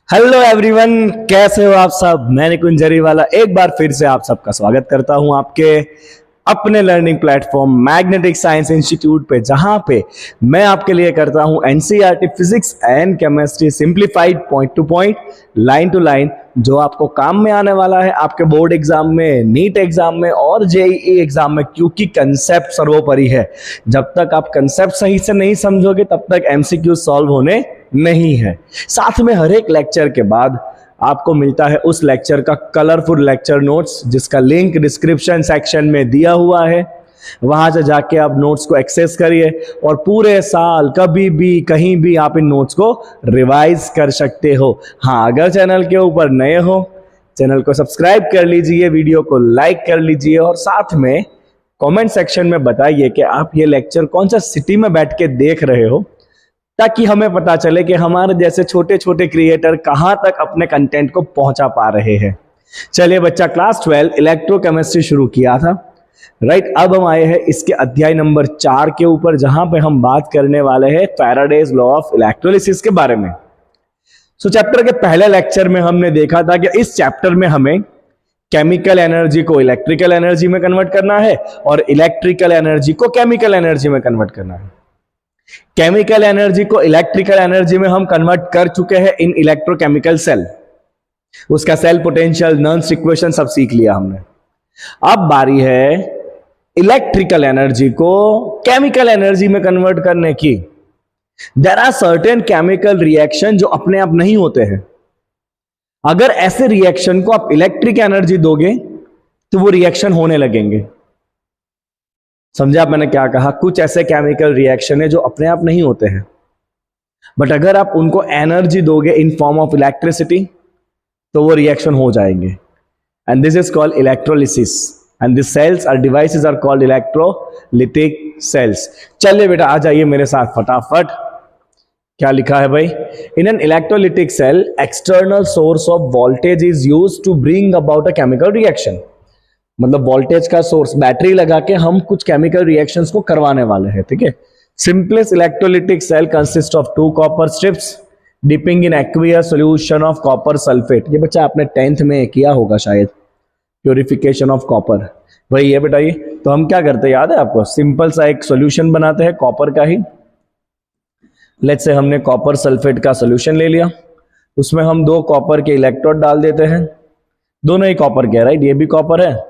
Hello everyone, कैसे हो आप सब। मैं निकुंज जरीवाला एक बार फिर से आप सबका स्वागत करता हूं आपके अपने learning platform Magnetic Science Institute पे, जहां पे मैं आपके लिए करता हूं NCERT physics and chemistry simplified point to point, line to line, जो आपको काम में आने वाला है आपके बोर्ड एग्जाम में, नीट एग्जाम में और जेईई एग्जाम में, क्योंकि कंसेप्ट सर्वोपरि है। जब तक आप कंसेप्ट सही से नहीं समझोगे तब तक एमसीक्यू सॉल्व होने नहीं है। साथ में हर एक लेक्चर के बाद आपको मिलता है उस लेक्चर का कलरफुल लेक्चर नोट्स, जिसका लिंक डिस्क्रिप्शन सेक्शन में दिया हुआ है। वहां से जाके आप नोट्स को एक्सेस करिए और पूरे साल कभी भी कहीं भी आप इन नोट्स को रिवाइज कर सकते हो। हाँ, अगर चैनल के ऊपर नए हो, चैनल को सब्सक्राइब कर लीजिए, वीडियो को लाइक कर लीजिए और साथ में कमेंट सेक्शन में बताइए कि आप ये लेक्चर कौन सा सिटी में बैठ के देख रहे हो, ताकि हमें पता चले कि हमारे जैसे छोटे छोटे क्रिएटर कहां तक अपने कंटेंट को पहुंचा पा रहे हैं। चलिए बच्चा, क्लास 12 इलेक्ट्रोकेमिस्ट्री शुरू किया था, राइट। अब हम आए हैं इसके अध्याय नंबर 4 के ऊपर, जहां पे हम बात करने वाले हैं फैराडेज लॉ ऑफ इलेक्ट्रोलिसिस के बारे में। चैप्टर के पहले लेक्चर में हमने देखा था कि इस चैप्टर में हमें केमिकल एनर्जी को इलेक्ट्रिकल एनर्जी में कन्वर्ट करना है और इलेक्ट्रिकल एनर्जी को केमिकल एनर्जी में कन्वर्ट करना है। केमिकल एनर्जी को इलेक्ट्रिकल एनर्जी में हम कन्वर्ट कर चुके हैं इन इलेक्ट्रोकेमिकल सेल। उसका सेल पोटेंशियल, नर्न्स इक्वेशन सब सीख लिया हमने। अब बारी है इलेक्ट्रिकल एनर्जी को केमिकल एनर्जी में कन्वर्ट करने की। There are certain chemical reaction जो अपने आप नहीं होते हैं। अगर ऐसे रिएक्शन को आप इलेक्ट्रिक एनर्जी दोगे तो वो रिएक्शन होने लगेंगे। समझा मैंने क्या कहा? कुछ ऐसे केमिकल रिएक्शन है जो अपने आप नहीं होते हैं, बट अगर आप उनको एनर्जी दोगे इन फॉर्म ऑफ इलेक्ट्रिसिटी तो वो रिएक्शन हो जाएंगे। And this is called electrolysis and this cells are devices are called electrolytic cells. चलिए बेटा, आ जाइए मेरे साथ फटाफट। क्या लिखा है भाई? In an electrolytic cell external source of voltage is used to bring about a chemical reaction. मतलब वोल्टेज का सोर्स, बैटरी लगा के हम कुछ केमिकल रिएक्शंस को करवाने वाले हैं, ठीक है। Simplest electrolytic cell consist of 2 copper strips dipping in aqueous solution of copper sulphate. ये बच्चा आपने 10th में किया होगा शायद, प्योरिफिकेशन ऑफ कॉपर। वही है बेटा ये। तो हम क्या करते हैं याद है आपको? सिंपल सा एक सॉल्यूशन बनाते हैं कॉपर का ही। लेट्स से हमने कॉपर सल्फेट का सॉल्यूशन ले लिया, उसमें हम 2 कॉपर के इलेक्ट्रोड डाल देते हैं। दोनों ही कॉपर के, राइट। ये भी कॉपर है,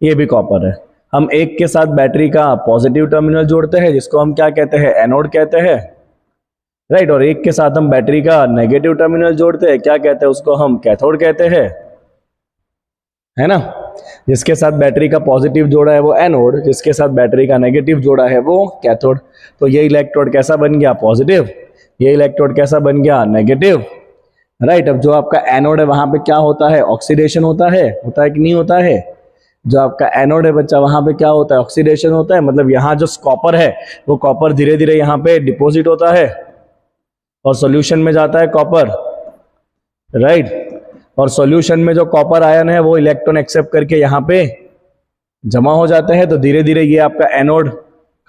ये भी कॉपर है। हम एक के साथ बैटरी का पॉजिटिव टर्मिनल जोड़ते हैं, जिसको हम क्या कहते हैं? एनोड कहते हैं, राइट। और एक के साथ हम बैटरी का नेगेटिव टर्मिनल जोड़ते हैं, क्या कहते हैं उसको? हम कैथोड कहते हैं, है ना। जिसके साथ बैटरी का पॉजिटिव जोड़ा है वो एनोड, जिसके साथ बैटरी का नेगेटिव जोड़ा है वो कैथोड। तो ये इलेक्ट्रोड कैसा बन गया? पॉजिटिव। ये इलेक्ट्रोड कैसा बन गया? Negative, right. अब जो आपका एनोड है वहां पे क्या होता है? ऑक्सीडेशन होता है कि नहीं होता है? जो आपका एनोड है बच्चा, वहां पे क्या होता है? ऑक्सीडेशन होता है। मतलब यहाँ जो कॉपर है वो कॉपर धीरे धीरे यहाँ पे डिपॉजिट होता है और सॉल्यूशन में जाता है कॉपर, राइट। और सॉल्यूशन में जो कॉपर आयन है वो इलेक्ट्रॉन एक्सेप्ट करके यहाँ पे जमा हो जाते हैं। तो धीरे धीरे ये आपका एनोड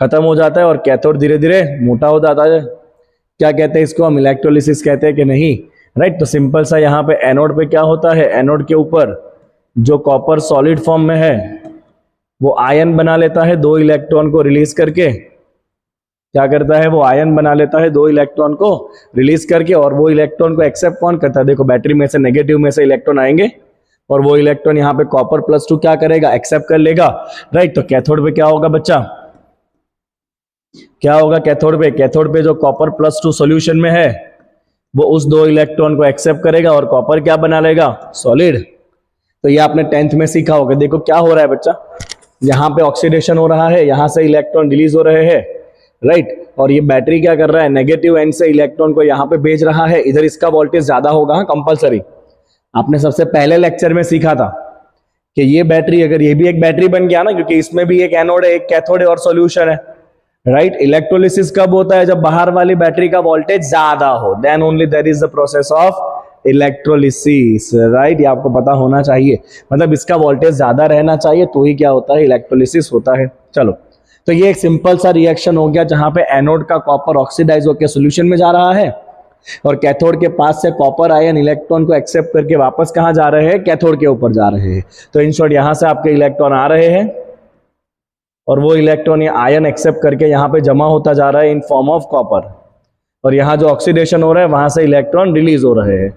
खत्म हो जाता है और कैथोड धीरे धीरे मोटा हो जाता है। क्या कहते हैं इसको? हम इलेक्ट्रोलिसिस कहते हैं कि नहीं, राइट। तो सिंपल सा यहाँ पे एनोड पे क्या होता है? एनोड के ऊपर जो कॉपर सॉलिड फॉर्म में है वो आयन बना लेता है 2 इलेक्ट्रॉन को रिलीज करके। क्या करता है? वो आयन बना लेता है 2 इलेक्ट्रॉन को रिलीज करके, और वो इलेक्ट्रॉन को एक्सेप्ट कौन करता है? देखो, बैटरी में से नेगेटिव में से इलेक्ट्रॉन आएंगे और वो इलेक्ट्रॉन यहाँ पे कॉपर +2 क्या करेगा? एक्सेप्ट कर लेगा, राइट। तो कैथोड पे क्या होगा बच्चा? क्या होगा कैथोड पे? कैथोड पे जो कॉपर +2 सॉल्यूशन में है वो उस 2 इलेक्ट्रॉन को एक्सेप्ट करेगा और कॉपर क्या बना लेगा? सॉलिड। तो ये आपने 10th में सीखा होगा। देखो क्या हो रहा है बच्चा, यहाँ पे ऑक्सीडेशन हो रहा है, यहाँ से इलेक्ट्रॉन रिलीज हो रहे हैं, राइट। और ये बैटरी क्या कर रहा है? नेगेटिव एंड से इलेक्ट्रॉन को यहाँ पे भेज रहा है। इधर इसका वोल्टेज ज्यादा होगा, कंपलसरी। आपने सबसे पहले लेक्चर में सीखा था कि ये बैटरी, अगर ये भी एक बैटरी बन गया ना, क्योंकि इसमें भी एक एनोड है, एक कैथोड है और सॉल्यूशन है, राइट। इलेक्ट्रोलिसिस कब होता है? जब बाहर वाली बैटरी का वोल्टेज ज्यादा हो, then only there is the process of electrolysis, right. ये आपको पता होना चाहिए। मतलब इसका वोल्टेज ज्यादा रहना चाहिए तो ही क्या होता है? इलेक्ट्रोलिसिस होता है। चलो, तो ये एक सिंपल सा रिएक्शन हो गया जहां पे एनोड का कॉपर ऑक्सीडाइज होकर सॉल्यूशन में जा रहा है और कैथोड के पास से कॉपर आयन इलेक्ट्रॉन को एक्सेप्ट करके वापस कहां जा रहे हैं, कैथोड के ऊपर जा रहे हैं। तो इन शॉर्ट यहां से आपके इलेक्ट्रॉन आ रहे हैं और वो इलेक्ट्रॉन ये आयन एक्सेप्ट करके यहां पे जमा होता जा रहा है इन फॉर्म ऑफ कॉपर, और यहां जो ऑक्सीडेशन हो रहा है वहां से इलेक्ट्रॉन रिलीज हो रहे हैं।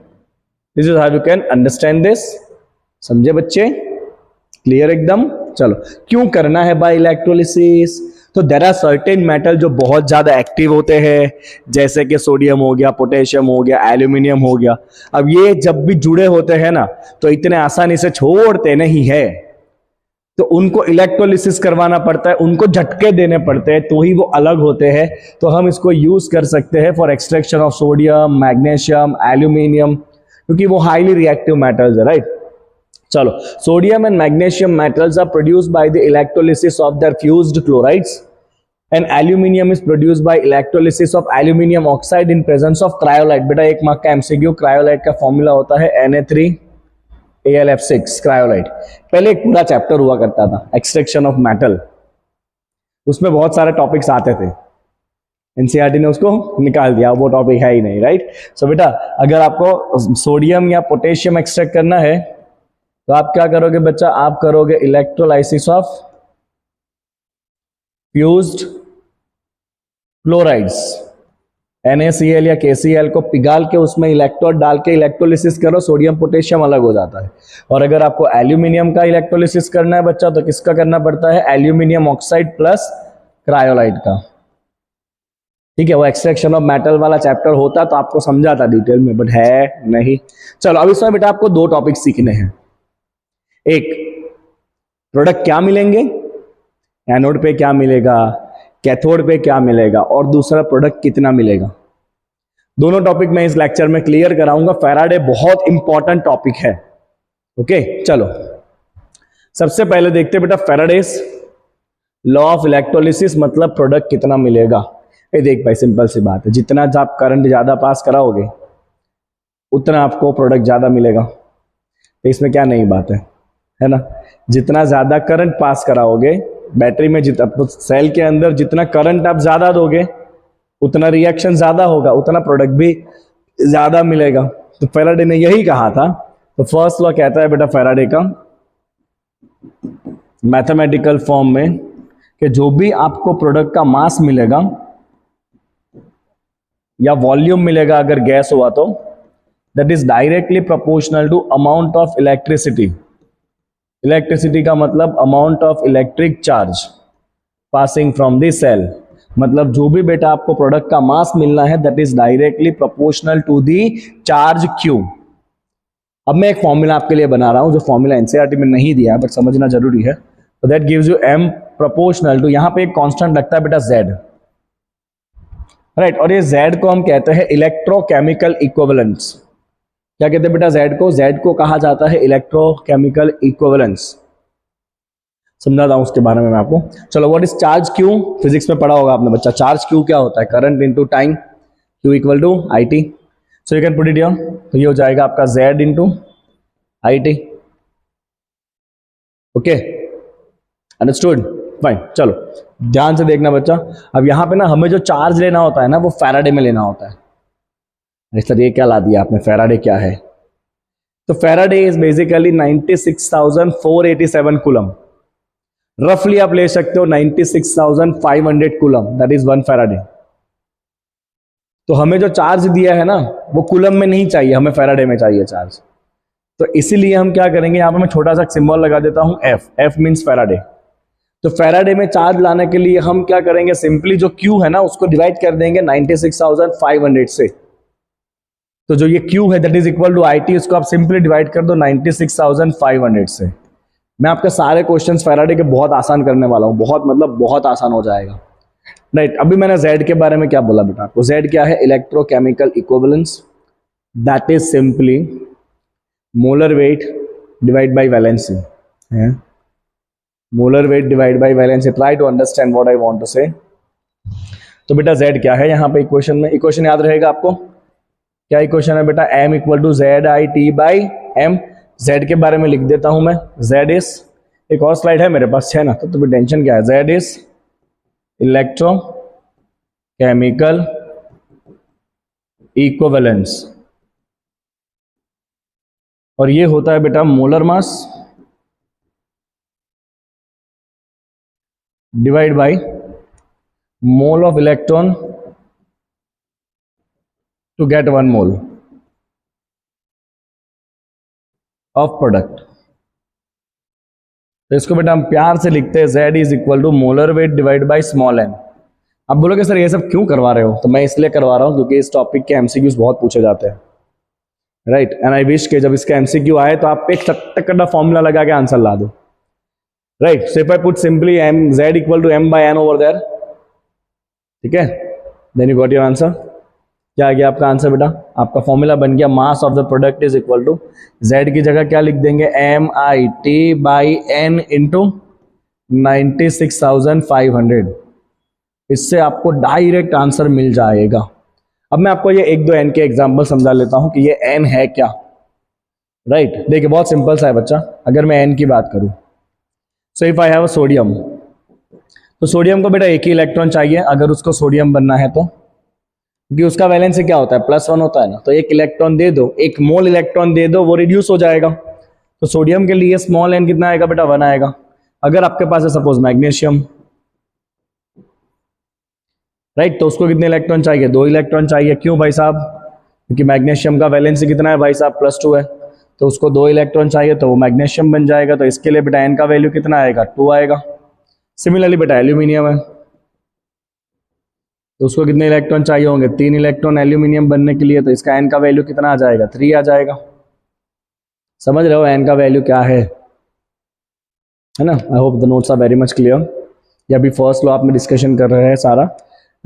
This is how you can understand this. समझे बच्चे? क्लियर एकदम? चलो, क्यों करना है बाय इलेक्ट्रोलिसिस? तो देयर आर सर्टेन मेटल जो बहुत ज्यादा एक्टिव होते हैं, जैसे कि सोडियम हो गया, पोटेशियम हो गया, एल्यूमिनियम हो गया। अब ये जब भी जुड़े होते हैं ना, तो इतने आसानी से छोड़ते नहीं है, तो उनको इलेक्ट्रोलिसिस करवाना पड़ता है, उनको झटके देने पड़ते हैं, तो ही वो अलग होते हैं। तो हम इसको यूज कर सकते हैं for extraction of sodium, magnesium, aluminium, क्योंकि वो हाईली रिएक्टिव मेटल्स है, राइट। चलो, sodium and magnesium metals are produced by the electrolysis of their fused chlorides, and aluminium is produced by electrolysis of aluminium oxide in presence of cryolite. बेटा 1 mark का MCQ, cryolite का formula होता है Na3AlF6 cryolite. पहले एक पूरा chapter हुआ करता था एक्सट्रैक्शन ऑफ मेटल, उसमें बहुत सारे टॉपिक्स आते थे, एनसीईआरटी ने उसको निकाल दिया, वो टॉपिक है ही नहीं, राइट। सो बेटा अगर आपको सोडियम या पोटेशियम एक्सट्रैक्ट करना है तो आप क्या करोगे बच्चा, आप करोगे electrolysis of fused chlorides, NaCl या KCl को पिघाल के उसमें इलेक्ट्रोड डाल के इलेक्ट्रोलिसिस करो, सोडियम पोटेशियम अलग हो जाता है। और अगर आपको एल्यूमिनियम का इलेक्ट्रोलिसिस करना है बच्चा, तो किसका करना पड़ता है, एल्यूमिनियम ऑक्साइड प्लस क्रायोलाइट का। ठीक है, वो एक्सट्रैक्शन ऑफ मेटल वाला चैप्टर होता तो आपको समझाता डिटेल में, बट है नहीं। चलो, अब इसमें बेटा आपको 2 टॉपिक सीखने हैं। एक, प्रोडक्ट क्या मिलेंगे, एनोड पे क्या मिलेगा, कैथोड पे क्या मिलेगा, और दूसरा प्रोडक्ट कितना मिलेगा। दोनों टॉपिक मैं इस लेक्चर में क्लियर कराऊंगा। फैराडे बहुत इंपॉर्टेंट टॉपिक है। ओके, चलो सबसे पहले देखते हैं बेटा फैराडेस लॉ ऑफ इलेक्ट्रोलिसिस, मतलब प्रोडक्ट कितना मिलेगा। ये देख भाई, सिंपल सी बात है, जितना आप करंट ज्यादा पास कराओगे उतना आपको प्रोडक्ट ज्यादा मिलेगा। तो इसमें क्या नई बात है ना। जितना ज्यादा करंट पास कराओगे बैटरी में, जितना सेल के अंदर जितना करंट आप ज्यादा दोगे उतना रिएक्शन ज्यादा होगा, उतना प्रोडक्ट भी ज्यादा मिलेगा। तो फैराडे ने यही कहा था। तो फर्स्ट लॉ कहता है बेटा फैराडे का मैथमेटिकल फॉर्म में कि जो भी आपको प्रोडक्ट का मास मिलेगा या वॉल्यूम मिलेगा अगर गैस हुआ तो, that is directly proportional to amount of electricity. Electricity का मतलब amount of electric charge passing from the cell. मतलब जो भी बेटा आपको प्रोडक्ट का मास मिलना है that is directly proportional to the charge Q. अब मैं एक फॉर्मूला आपके लिए बना रहा हूं जो फॉर्मूला एनसीईआरटी में नहीं दिया है बट समझना जरूरी है। तो that gives you m proportional to, यहां पे एक कांस्टेंट लगता है बेटा z, राइट। और ये z को हम कहते हैं इलेक्ट्रोकेमिकल इक्विवेलेंस। क्या कहते हैं बेटा Z को? Z को कहा जाता है इलेक्ट्रोकेमिकल इक्विवेलेंस। समझाता हूं उसके बारे में मैं आपको। चलो, what is charge Q? Physics में पढ़ा होगा आपने बच्चा। चार्ज Q क्या होता है? Current into time, Q equal to IT। So you can put it here. तो ये हो जाएगा आपका Z into IT। Okay, understood, fine. चलो ध्यान से देखना बच्चा। अब यहां पे ना हमें जो चार्ज लेना होता है ना वो फैराडे में लेना होता है। सर ये क्या ला दिया आपने, फैराडे क्या है? तो फैराडे इज बेसिकली 96,487 कूलम। रफली आप ले सकते हो 96,500 कूलम, दैट इज 1 फैराडे। तो हमें जो चार्ज दिया है ना वो कूलम में नहीं चाहिए, हमें फैराडे में चाहिए चार्ज। तो इसीलिए हम क्या करेंगे, यहां पर मैं छोटा सा सिंबल लगा देता हूं F मींस फैराडे। तो फैराडे में चार्ज लाने के लिए हम क्या करेंगे, सिंपली जो Q है ना उसको डिवाइड कर देंगे 96,500 से। तो जो ये Q है that is equal to IT, उसको आप सिंपली डिवाइड कर दो 96,500 से। मैं आपके सारे क्वेश्चंस फैराडे के बहुत आसान करने वाला हूं, बहुत मतलब बहुत आसान हो जाएगा, राइट। अभी मैंने Z के बारे में क्या बोला बेटा आपको? Z क्या है? Electrochemical equivalence, that is simply molar weight divide by valency है। Molar weight divide by valency. Try to understand what I want to say. तो बेटा Z क्या है यहाँ पे इक्वेशन में? इक्वेशन याद रहेगा आपको? क्या इक्वेशन है बेटा? M equal to ZIT by M। Z के बारे में लिख देता हूं मैं। Z इज, एक और स्लाइड है मेरे पास है ना, तो तुम्हें टेंशन क्या है? Z इज इलेक्ट्रोकेमिकल इक्विवेलेंस, और ये होता है बेटा molar mass divide by mole of electron to get 1 mole of product. तो इसको बेटा हम प्यार से लिखते हैं Z is equal to molar weight divide by small n। अब बोलोगे सर ये सब क्यों करवा रहे हो, तो मैं इसलिए करवा रहा हूं क्योंकि इस टॉपिक के एमसीक्यूज बहुत पूछे जाते हैं, राइट। एंड आई विश के जब इसका एमसीक्यू आए तो आप एक चटकटा फॉर्मूला लगा के आंसर ला दो, right. So if I put simply m Z equal to m by n over there, ठीक है, then you got your answer. क्या आ गया आपका आंसर बेटा, आपका फॉर्मूला बन गया mass of the product is equal to Z की जगह क्या लिख देंगे MIT बाई n इंटू 96,500। इससे आपको डायरेक्ट आंसर मिल जाएगा। अब मैं आपको ये एक दो n के एग्जांपल समझा लेता हूं कि ये n है क्या, राइट। देखिए बहुत सिंपल सा है बच्चा। अगर मैं n की बात करूं, सो if I have a sodium, तो सोडियम को बेटा एक ही इलेक्ट्रॉन चाहिए अगर उसको सोडियम बनना है तो, क्योंकि उसका वैलेंसी क्या होता है +1 होता है ना। तो एक इलेक्ट्रॉन दे दो, एक मोल इलेक्ट्रॉन दे दो, वो रिड्यूस हो जाएगा। तो सोडियम के लिए स्मॉल n कितना आएगा बेटा 1 आएगा। अगर आपके पास है सपोज मैग्नीशियम, राइट, तो उसको कितने इलेक्ट्रॉन चाहिए 2 इलेक्ट्रॉन चाहिए। क्यों भाई साहब, क्योंकि मैग्नीशियम का वैलेंसी कितना है भाई साहब +2 है, तो उसको 2 इलेक्ट्रॉन चाहिए तो वो मैग्नीशियम बन जाएगा। तो इसके लिए बेटा n का वैल्यू कितना आएगा 2 आएगा। सिमिलरली बेटा एल्यूमिनियम है, तो उसको कितने इलेक्ट्रॉन चाहिए होंगे 3 इलेक्ट्रॉन एल्यूमिनियम बनने के लिए, तो इसका n का वैल्यू कितना आ जाएगा 3 आ जाएगा। समझ रहे हो n का वैल्यू क्या है ना। I hope the notes are very much clear. ये अभी फर्स्ट लॉ आप में डिस्कशन कर रहे हैं सारा,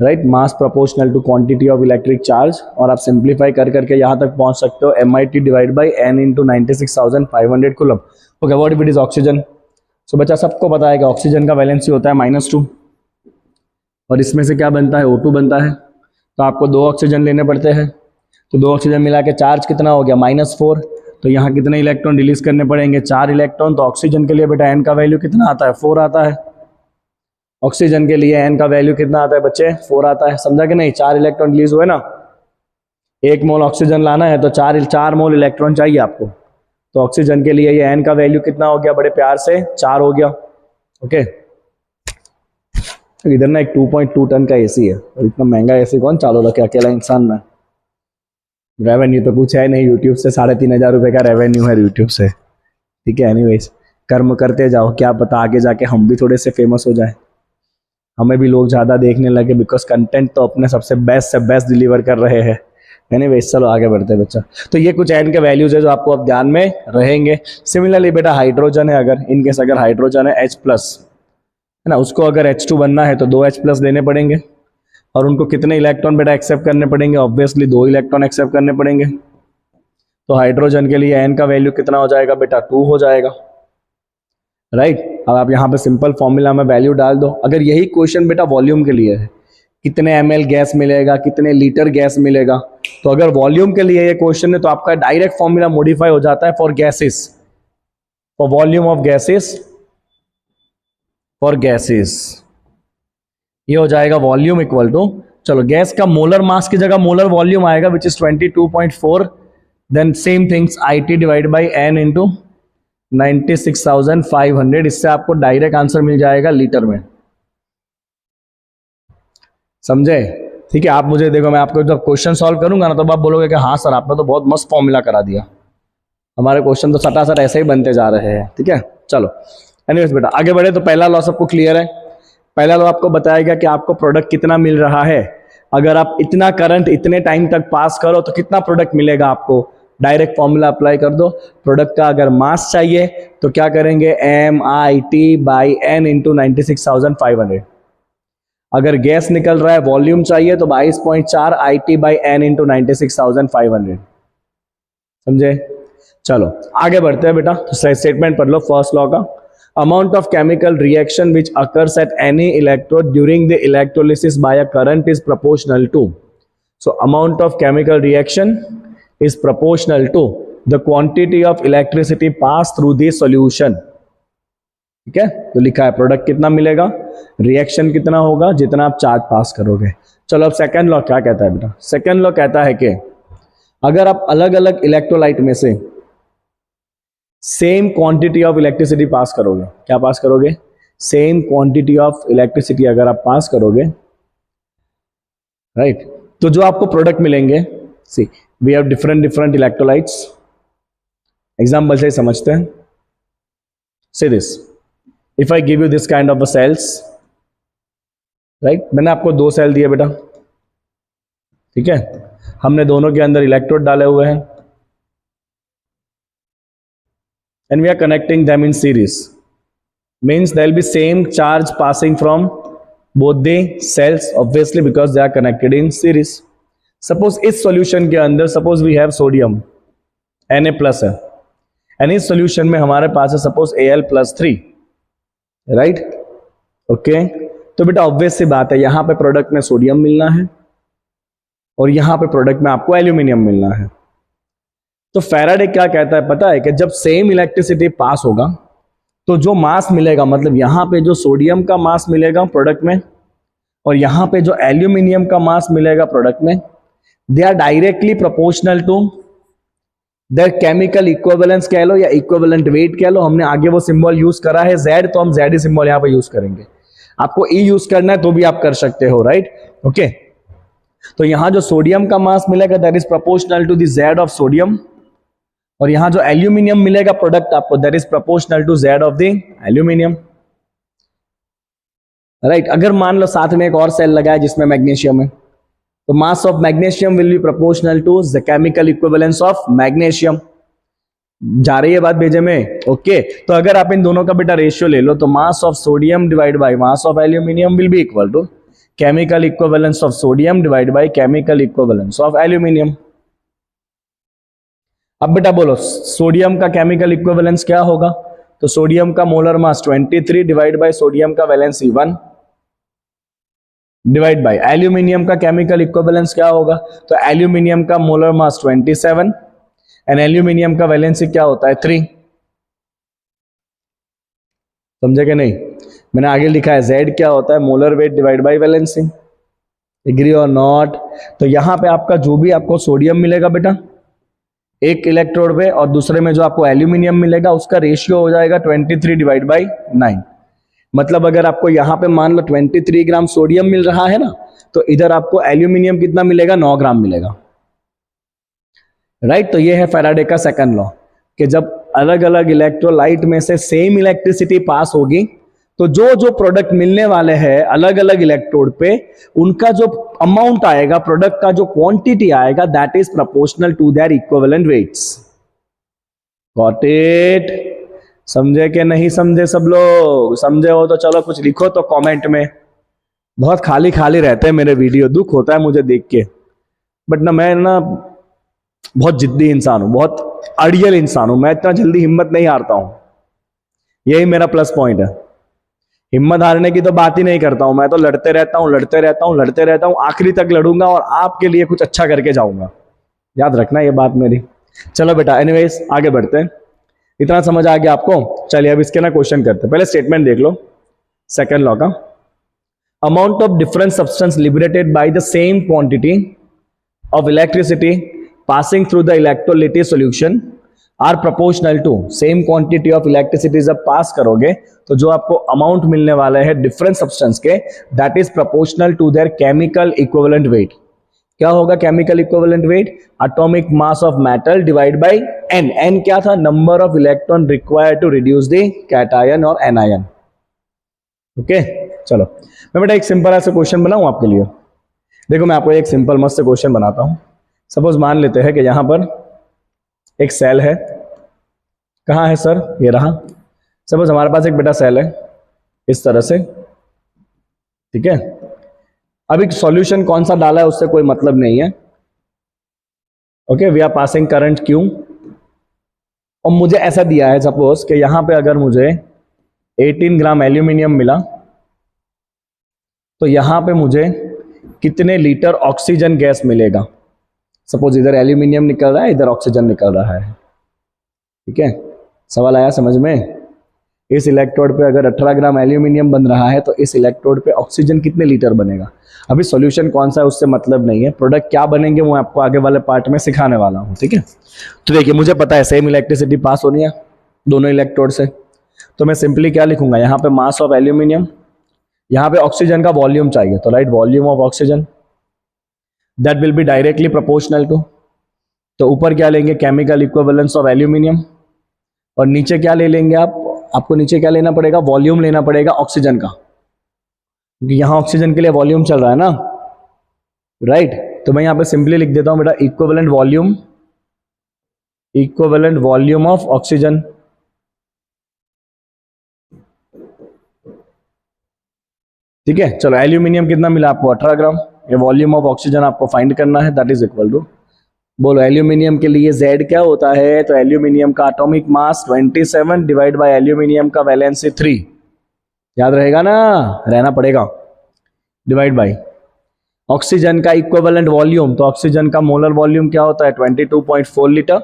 right. Mass proportional to quantity of electric charge, और आप सिंप्लीफाई कर करके यहाँ तक पहुँच सकते हो MIT divide by n into 96,500 coulomb. Okay, what if it is oxygen. So बच्चा सबको पता है कि ऑक्सीजन का वैलेंसी होता है -2, और इसमें से क्या बनता है O2 बनता है। तो आपको 2 ऑक्सीजन लेने पड़ते हैं, तो 2 ऑक्सीजन मिला के चार्ज कितना हो गया -4। तो यहाँ कितने इलेक्ट्रॉन रिलीज करने पड़ेंगे 4 इलेक्ट्रॉन। तो ऑक्सीजन के लिए बेटा n का वैल्यू कितना आता है 4 आता है। ऑक्सीजन के लिए n का वैल्यू कितना आता है बच्चे 4 आता है। समझा कि नहीं, 4 इलेक्ट्रॉन रिलीज हुए ना, 1 मोल ऑक्सीजन लाना है तो 4 मोल इलेक्ट्रॉन चाहिए आपको। तो ऑक्सीजन के लिए ये n का वैल्यू कितना हो गया बड़े प्यार से 4 हो गया। ओके, इधर ना एक 2.2 टन का एसी है, और इतना महंगा एसी कौन चालू रखे अकेला इंसान में। रेवेन्यू तो कुछ है नहीं यूट्यूब से, 3,500 रुपये का रेवेन्यू है यूट्यूब से, ठीक है। एनीवेज कर्म करते जाओ, क्या पता आगे जाके हम भी थोड़े से फेमस हो जाए, हमें भी लोग ज़्यादा देखने लगे, बिकॉज कंटेंट तो अपने सबसे बेस्ट से बेस्ट डिलीवर कर रहे हैं। एनीवेज चलो आगे बढ़ते हैं बच्चा। तो ये कुछ n के वैल्यूज है जो आपको अब ध्यान में रहेंगे। सिमिलरली बेटा हाइड्रोजन है, अगर इनकेस अगर हाइड्रोजन है H+, है ना, उसको अगर H2 बनना है तो 2 H+ देने पड़ेंगे, और उनको कितने इलेक्ट्रॉन बेटा एक्सेप्ट करने पड़ेंगे, ऑब्वियसली 2 इलेक्ट्रॉन एक्सेप्ट करने पड़ेंगे। तो हाइड्रोजन के लिए n का वैल्यू कितना हो जाएगा बेटा 2 हो जाएगा, राइट। अब आप यहाँ पे सिंपल फॉर्मूला में वैल्यू डाल दो। अगर यही क्वेश्चन बेटा वॉल्यूम के लिए है, कितने ml गैस मिलेगा, कितने लीटर गैस मिलेगा, तो अगर वॉल्यूम के लिए ये क्वेश्चन है तो आपका डायरेक्ट फॉर्मूला मॉडिफाई हो जाता है for gases, for volume of gases, for gases ये हो जाएगा वॉल्यूम इक्वल टू, चलो गैस का मोलर मास की जगह मोलर वॉल्यूम आएगा which is 22.4, then same things IT divide by n into 96,500। इससे आपको डायरेक्ट आंसर मिल जाएगा लीटर में, समझे, ठीक है। आप मुझे देखो, मैं आपको जब क्वेश्चन सॉल्व करूंगा ना, तब आप बोलोगे कि हाँ सर आपने तो बहुत मस्त फॉर्मूला करा दिया, हमारे क्वेश्चन तो सटासट ऐसे ही बनते जा रहे हैं, ठीक है। चलो एनीवेज बेटा आगे बढ़े। तो पहला लॉ सबको क्लियर है। पहला लॉ आपको बताएगा कि आपको प्रोडक्ट कितना मिल रहा है। अगर आप इतना करंट इतने टाइम तक पास करो तो कितना प्रोडक्ट मिलेगा आपको, डायरेक्ट फॉर्मूला अप्लाई कर दो। प्रोडक्ट का अगर मास चाहिए तो क्या करेंगे MIT बाई n इंटू 96,500। अगर गैस निकल रहा है वॉल्यूम चाहिए तो 22.4 IT बाई n इंटू 96,500, समझे। चलो आगे बढ़ते हैं बेटा। तो स्टेटमेंट पढ़ लो फर्स्ट लॉ का। Amount of chemical reaction which occurs at any electrode during the electrolysis by a current is proportional to, so amount of chemical reaction is proportional to the quantity of electricity passed through the solution, ठीक है। तो लिखा है product कितना मिलेगा, reaction कितना होगा जितना आप चार्ज पास करोगे। चलो अब सेकंड लॉ क्या कहता है बेटा? सेकंड लॉ कहता है कि अगर आप अलग अलग इलेक्ट्रोलाइट में से same quantity of electricity pass करोगे, क्या पास करोगे? सेम क्वांटिटी ऑफ इलेक्ट्रिसिटी अगर आप पास करोगे, राइट, तो जो आपको प्रोडक्ट मिलेंगे, see we have different different electrolytes, example से समझते हैं. See this, if I give you this kind of cells, right, मैंने आपको 2 सेल दिए बेटा, ठीक है, हमने दोनों के अंदर इलेक्ट्रोड डाले हुए हैं and we are connecting them in series, means there will be same charge passing from both the cells obviously because they are connected in series. Suppose इस solution के अंदर suppose we have sodium Na plus है and इस solution में हमारे पास है suppose Al plus 3, right? okay, तो बेटा ऑब्वियस सी बात है, यहां पे प्रोडक्ट में सोडियम मिलना है और यहां पे प्रोडक्ट में आपको एल्यूमिनियम मिलना है. तो फैराडे क्या कहता है पता है कि जब सेम इलेक्ट्रिसिटी पास होगा तो जो मास मिलेगा, मतलब यहां पे जो सोडियम का मास मिलेगा प्रोडक्ट में और यहां पे जो एल्यूमिनियम का मास मिलेगा प्रोडक्ट में, they are directly proportional to their chemical equivalence कह लो या इक्विवेलेंट वेट कह लो. हमने आगे वो सिंबल यूज करा है Z, तो हम Z सिंबल यहां पे यूज करेंगे. आपको E यूज करना है तो भी आप कर सकते हो, राइट? ओके, तो यहां जो सोडियम का मास मिलेगा that is proportional to the Z of sodium और यहां जो एल्यूमिनियम मिलेगा प्रोडक्ट आपको that is proportional to Z of the aluminium, right? अगर मान लो साथ में एक और सेल लगा है जिसमें मैग्नीशियम है, तो mass of magnesium will be proportional to the chemical equivalence of magnesium. जा रही है बात भेजे में? ओके, तो अगर आप इन दोनों का बेटा रेशियो ले लो तो mass of sodium divide by mass of aluminium will be equal to chemical equivalence of sodium divide by chemical equivalence of aluminium. अब बेटा बोलो सोडियम का केमिकल इक्विवेलेंस क्या होगा? तो सोडियम का molar mass 23 divide by sodium का valency 1 divide by aluminium का केमिकल इक्विवेलेंस क्या होगा? तो एल्यूमिनियम का मोलर मास 27 एंड एल्यूमिनियम का वैलेंसी क्या होता है? 3. समझे कि नहीं? मैंने आगे लिखा है Z क्या होता है? Molar weight divide by valency. Agree और नॉट? तो यहां पे आपका जो भी आपको सोडियम मिलेगा बेटा एक इलेक्ट्रोड पे और दूसरे में जो आपको एल्यूमिनियम मिलेगा उसका रेशियो हो जाएगा 23 डिवाइड बाई 9. मतलब अगर आपको यहां पे मान लो 23 ग्राम सोडियम मिल रहा है ना, तो इधर आपको एल्यूमिनियम कितना मिलेगा? 9 ग्राम मिलेगा, राइट? तो ये है फैराडे का सेकंड लॉ कि जब अलग अलग इलेक्ट्रोलाइट में से सेम इलेक्ट्रिसिटी पास होगी तो जो जो प्रोडक्ट मिलने वाले हैं अलग अलग इलेक्ट्रोड पे, उनका जो अमाउंट आएगा, प्रोडक्ट का जो क्वांटिटी आएगा, that is proportional to their equivalent weights. Got it? समझे कि नहीं समझे सब लोग? समझे हो तो चलो कुछ लिखो तो कमेंट में. बहुत खाली खाली रहते हैं मेरे वीडियो, दुख होता है मुझे देख के, बट ना मैं ना बहुत जिद्दी इंसान हूं, बहुत अड़ियल इंसान हूं, मैं इतना जल्दी हिम्मत नहीं हारता हूं. यही मेरा प्लस पॉइंट है. हिम्मत हारने की तो बात ही नहीं करता हूं, मैं तो लड़ते रहता हूं, लड़ते रहता हूं, लड़ते रहता हूं, आखिरी तक लड़ूंगा और आपके लिए कुछ अच्छा करके जाऊंगा. याद रखना ये बात मेरी. चलो बेटा, एनीवेज आगे बढ़ते हैं. इतना समझ आ गया आपको? चलिए अब इसके ना क्वेश्चन करते हैं. पहले स्टेटमेंट देख लो सेकंड लॉ का. Amount of different substance liberated by the same quantity of electricity passing through the electrolytic solution are proportional to. Same quantity of electricity जब पास करोगे तो जो आपको अमाउंट मिलने वाले हैं डिफरेंट सब्सटेंस के, that is proportional to their chemical equivalent weight. क्या होगा chemical equivalent weight? Atomic mass of metal divide by n. n क्या था? Number of electron required to reduce the cation और एनायन. ओके, चलो मैं बेटा एक सिंपल ऐसा क्वेश्चन बनाऊं आपके लिए. देखो मैं आपको एक सिंपल मस्त क्वेश्चन बनाता हूं. सपोज मान लेते हैं कि यहां पर एक सेल है. कहां है सर? ये रहा. सपोज हमारे पास एक बेटा सेल है इस तरह से, ठीक है. अभी सॉल्यूशन कौन सा डाला है उससे कोई मतलब नहीं है. Okay, we are passing current Q और मुझे ऐसा दिया है सपोज कि यहां पे अगर मुझे 18 ग्राम एल्यूमिनियम मिला तो यहां पे मुझे कितने लीटर ऑक्सीजन गैस मिलेगा? सपोज इधर एल्यूमिनियम निकल रहा है, इधर ऑक्सीजन निकल रहा है, ठीक है. सवाल आया समझ में? इस इलेक्ट्रोड पे अगर 18 ग्राम एल्यूमिनियम बन रहा है तो इस इलेक्ट्रोड पे ऑक्सीजन कितने लीटर बनेगा। अभी सॉल्यूशन कौन सा है उससे मतलब नहीं है, प्रोडक्ट क्या बनेंगे वो आपको आगे वाले पार्ट में सिखाने वाला हूं, ठीक है। तो देखिए मुझे पता है सेम इलेक्ट्रिसिटी पास होनी है दोनों इलेक्ट्रोड से, तो मैं सिंपली क्या लिखूंगा, यहाँ पे मास ऑफ एल्यूमिनियम, यहाँ पे ऑक्सीजन का वॉल्यूम चाहिए तो right volume of oxygen that will be directly proportional to, तो ऊपर क्या लेंगे केमिकल इक्विवेलेंस ऑफ एल्यूमिनियम, और नीचे क्या ले लेंगे आपको नीचे क्या लेना पड़ेगा, वॉल्यूम लेना पड़ेगा ऑक्सीजन का, क्योंकि यहां ऑक्सीजन के लिए वॉल्यूम चल रहा है ना, राइट। तो मैं यहां पे सिंपली लिख देता हूं बेटा इक्विवेलेंट वॉल्यूम ऑफ ऑक्सीजन। ठीक है, चलो एल्यूमिनियम कितना मिला आपको 18 ग्राम, ये वॉल्यूम ऑफ ऑक्सीजन आपको फाइंड करना है, दैट इज इक्वल टू, बोलो एल्यूमिनियम के लिए Z क्या होता है, तो एल्यूमिनियम का atomic mass 27 divide by aluminium का वैलेंसी 3, याद रहेगा ना, रहना पड़ेगा, डिवाइड बाय ऑक्सीजन का इक्विवेलेंट वॉल्यूम, तो ऑक्सीजन का मोलर वॉल्यूम क्या होता है 22.4 लीटर,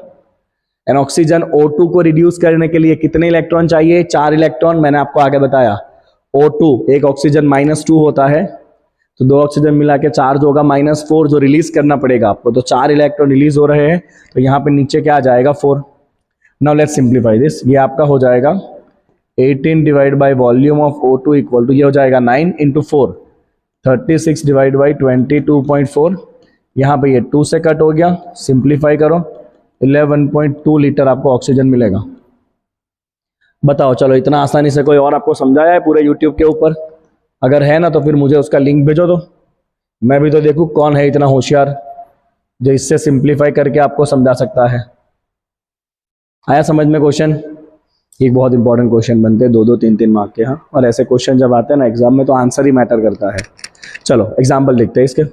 एंड ऑक्सीजन O2 को रिड्यूस करने के लिए कितने इलेक्ट्रॉन चाहिए, 4 इलेक्ट्रॉन, मैंने आपको आगे बताया O2 एक ऑक्सीजन -2 होता है, तो 2 ऑक्सीजन मिला के चार्ज होगा -4 जो रिलीज करना पड़ेगा आपको, तो 4 इलेक्ट्रॉन रिलीज हो रहे हैं, तो यहाँ पे नीचे क्या आ जाएगा 4। नाउ लेट्स सिंप्लीफाई दिस, ये आपका हो जाएगा 18 divide by volume of O2 equal to, ये हो जाएगा 9 इंटू 4, 36 डिवाइड बाई 22.4, यहाँ पे ये 2 से कट हो गया, सिंप्लीफाई करो 11.2 लीटर आपको ऑक्सीजन मिलेगा। बताओ चलो, इतना आसानी से कोई और आपको समझाया है पूरे यूट्यूब के ऊपर, अगर है ना तो फिर मुझे उसका लिंक भेजो, तो मैं भी तो देखूं कौन है इतना होशियार जो इससे सिंप्लीफाई करके आपको समझा सकता है। आया समझ में क्वेश्चन, एक बहुत इंपॉर्टेंट क्वेश्चन बनते हैं 2-2 3-3 मार्क के, हाँ, और ऐसे क्वेश्चन जब आते हैं ना एग्जाम में तो आंसर ही मैटर करता है। चलो एग्जाम्पल देखते हैं इसके,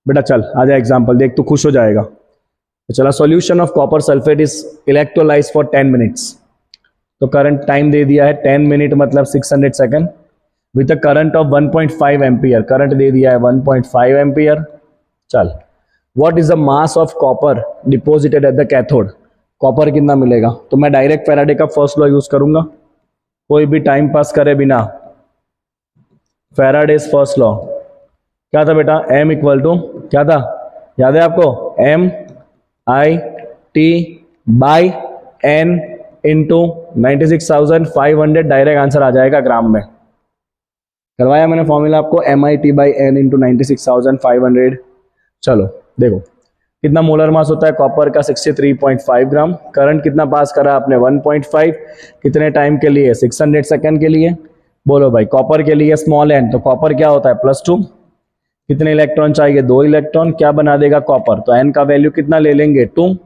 बेटा चल आ जाए एग्जाम्पल देख, तू खुश हो जाएगा। तो चला, solution of copper sulphate is electrolyse for 10 minutes, तो करंट टाइम दे दिया है 10 मिनट मतलब 600 second, with a current of 1.5 ampere, current दे दिया है 1.5 एम्पियर। चल, what is the mass of copper deposited at the cathode, copper कितना मिलेगा, तो मैं डायरेक्ट फैराडे का फर्स्ट लॉ यूज करूंगा, कोई भी टाइम पास करे बिना, फैराडेज फर्स्ट लॉ क्या था बेटा, M इक्वल टू क्या था, याद है आपको, MIT by N into 96,500, direct answer आ जाएगा ग्राम में, करवाया मैंने फॉर्मूला आपको, MIT बाई N इंटू 96,500। चलो देखो कितना मोलर मास होता है कॉपर का 63.5 ग्राम, करंट कितना पास करा आपने 1.5, कितने टाइम के लिए 600 सेकंड के लिए, बोलो भाई कॉपर के लिए स्मॉल n, तो कॉपर क्या होता है +2, कितने इलेक्ट्रॉन चाहिए 2 इलेक्ट्रॉन, क्या बना देगा कॉपर, तो n का वैल्यू कितना ले लेंगे 2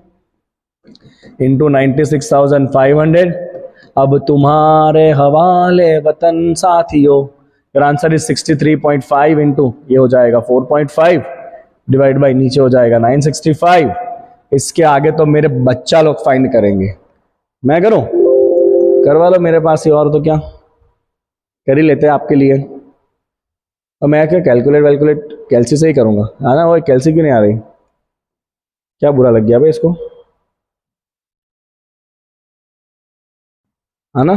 इंटू 96,500। अब तुम्हारे हवाले वतन साथियों, your आंसर इज 63.5 इंटू ये हो जाएगा 4.5 डिवाइड बाई नीचे हो जाएगा 965। इसके आगे तो मेरे बच्चा लोग फाइंड करेंगे, मैं करूं, करवा लो मेरे पास ही, और तो क्या कर ही लेते हैं आपके लिए। और मैं क्या कैलकुलेट कैल्सी से ही करूंगा, है ना, वो कैल्सी क्यों नहीं आ रही, क्या बुरा लग गया भाई इसको, है ना,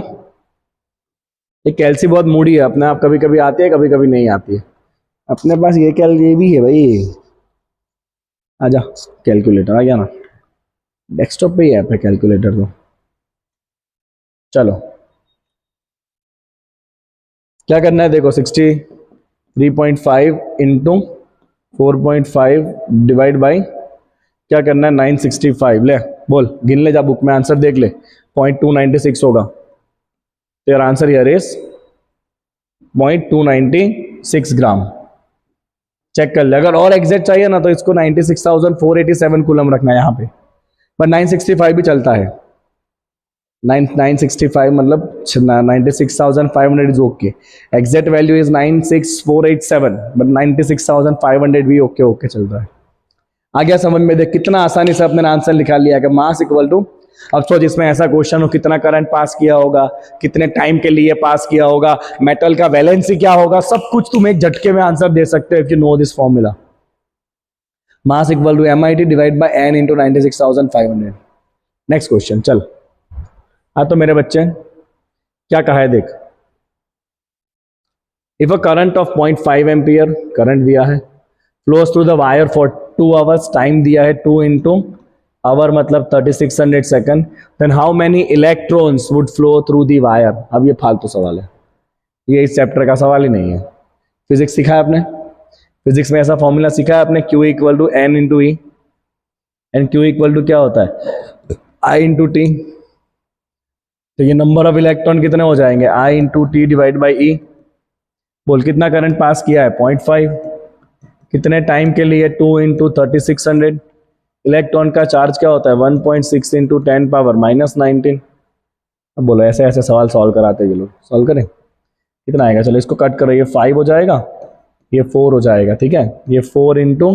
ये कैल्सी बहुत मूडी है अपने आप, कभी कभी आती है कभी कभी नहीं आती है, अपने पास ये भी है भाई, आजा कैलकुलेटर आ गया ना, डेस्कटॉप पे ही ऐप है कैलकुलेटर तो। चलो क्या करना है देखो, 63.5 इंटू 4.5 डिवाइड बाई क्या करना है 965, ले बोल गिन ले, जा बुक में आंसर देख ले, 0.296 होगा, तेरा आंसर यार इज 0.296 ग्राम, चेक कर ले, अगर और एग्जैक्ट चाहिए ना तो इसको 96,487 कूलम रखना है यहाँ पे, पर 965 भी चलता है, 965 मतलब 96,500 is okay, exact value is 96,487 but 96,500 भी ओके चलता है। आ गया समझ में, देख कितना आसानी से अपने आंसर लिखा लिया कि मास इक्वल टू, अब सोच इसमें ऐसा क्वेश्चन हो कितना करंट पास किया होगा, कितने टाइम के लिए पास किया होगा, मेटल का वैलेंसी क्या होगा, सब कुछ तुम एक झटके में आंसर दे सकते हो if you know this formula, mass equal to MIT divide by N into 96,500। Next question चल, हाँ तो मेरे बच्चे क्या कहा है देख, if a current of 0.5 ampere current दिया है, flows through the wire for 2 hours, time दिया है 2 इंटू आवर मतलब 3600 second, then how many electrons would flow through the wire. अब ये फालतू सवाल है, ये इस चैप्टर का सवाल ही नहीं है। फिजिक्स सीखा है आपने, फिजिक्स में ऐसा फॉर्मूला सीखा है आपने, Q equal to N into E, and Q equal to क्या होता है I इंटू टी। तो ये नंबर ऑफ इलेक्ट्रॉन कितने हो जाएंगे, I into T divide by E. बोल कितना करंट पास किया है 0.5, कितने टाइम के लिए 2 इंटू 3600। इलेक्ट्रॉन का चार्ज क्या होता है 1.6 इंटू 10 पावर -19। अब बोलो ऐसे ऐसे सवाल सॉल्व कराते हैं ये लोग, सॉल्व करें कितना आएगा, चलो इसको कट करो, ये 5 हो जाएगा, ये 4 हो जाएगा, ठीक है, ये 4 इंटू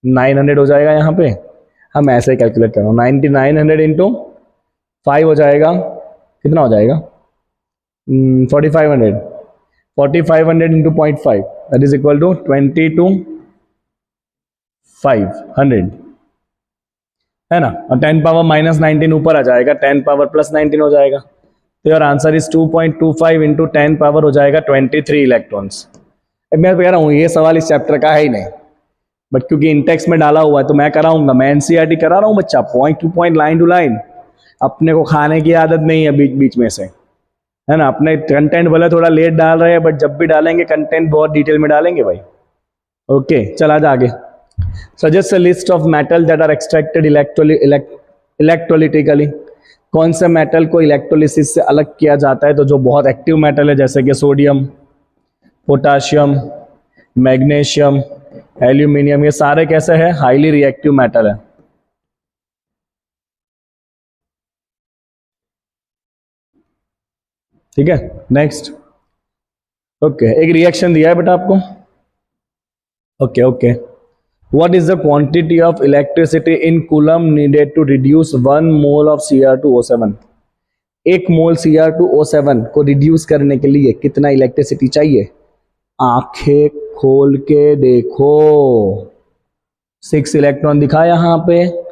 900 हो जाएगा। यहाँ पे हम ऐसे ही कैलकुलेट कर रहे हैं, 9900 इंटू 5 हो जाएगा, कितना हो जाएगा 4500, 4500 into 0.5 that is equal to 22,500 है ना, और 10 पावर -19 ऊपर आ जाएगा, 10 पावर +19 हो जाएगा। तो your answer is 2.25 into 10 power हो जाएगा 23 इलेक्ट्रॉन्स। मैं कह रहा हूँ ये सवाल इस चैप्टर का है ही नहीं, बट क्योंकि इंटेक्स में डाला हुआ है तो मैं कराऊंगा, मैं एनसीईआरटी करा रहा हूँ बच्चा, point to point, line to line. अपने को खाने की आदत नहीं है बीच बीच में से, है ना। अपने कंटेंट भले थोड़ा लेट डाल रहे हैं, बट जब भी डालेंगे कंटेंट बहुत डिटेल में डालेंगे भाई। ओके चल आज आगे। Suggest a list of metal that are extracted electrolytically. कौन से मेटल को इलेक्ट्रोलिसिस से अलग किया जाता है, तो जो बहुत एक्टिव मेटल है जैसे कि सोडियम, पोटाशियम, मैग्नीशियम, एल्यूमिनियम, ये सारे कैसे हैं, हाईली रिएक्टिव मेटल है। ठीक है नेक्स्ट। ओके एक रिएक्शन दिया है बेटा आपको। Okay okay what is the quantity of electricity in coulomb needed to reduce 1 mole of Cr2O7। 1 mole Cr2O7 को रिड्यूस करने के लिए कितना इलेक्ट्रिसिटी चाहिए, आंखें खोल के देखो। 6 इलेक्ट्रॉन दिखा यहां पे,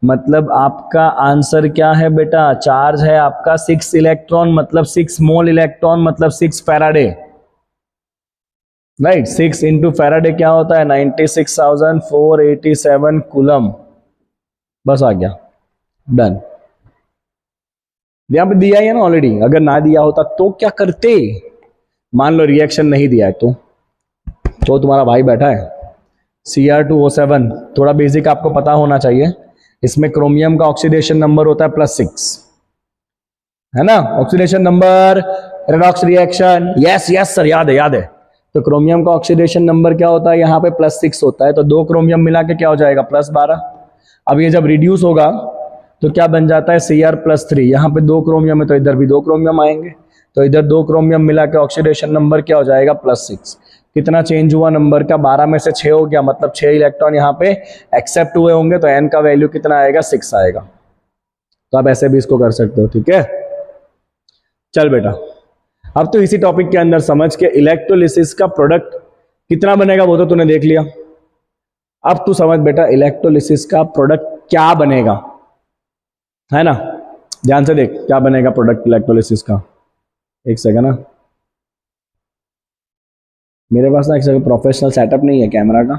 मतलब आपका आंसर क्या है बेटा, चार्ज है आपका 6 इलेक्ट्रॉन, मतलब 6 मोल इलेक्ट्रॉन मतलब 6 फैराडे, राइट। 6 इंटू फैराडे क्या होता है 96,487 कूलम। बस आ गया, डन। यहां पे दिया ही है ना ऑलरेडी, अगर ना दिया होता तो क्या करते। मान लो रिएक्शन नहीं दिया है तो तुम्हारा भाई बैठा है Cr2O7, थोड़ा बेसिक आपको पता होना चाहिए। इसमें क्रोमियम का ऑक्सीडेशन नंबर होता है +6, है ना, oxidation number, redox reaction, yes yes sir याद है याद है। तो क्रोमियम का ऑक्सीडेशन नंबर क्या होता है यहाँ पे +6 होता है, तो 2 क्रोमियम मिला के क्या हो जाएगा +12। अब ये जब रिड्यूस होगा तो क्या बन जाता है Cr+3, यहाँ पे 2 क्रोमियम है तो इधर भी 2 क्रोमियम आएंगे, तो इधर 2 क्रोमियम मिला के ऑक्सीडेशन नंबर क्या हो जाएगा +6। कितना चेंज हुआ नंबर का, 12 में से 6 हो गया, मतलब 6 इलेक्ट्रॉन यहाँ पे एक्सेप्ट हुए होंगे, तो n का वैल्यू कितना आएगा 6 आएगा। तो आप ऐसे भी इसको कर सकते हो, ठीक है। चल बेटा अब तो इसी टॉपिक के अंदर समझ के इलेक्ट्रोलिसिस का प्रोडक्ट कितना बनेगा वो तो तूने देख लिया। अब तू समझ बेटा इलेक्ट्रोलिसिस का प्रोडक्ट क्या बनेगा, है ना। ध्यान से देख क्या बनेगा प्रोडक्ट इलेक्ट्रोलिसिस का। एक सेकंड ना, मेरे पास ना एक प्रोफेशनल सेटअप नहीं है कैमरा का,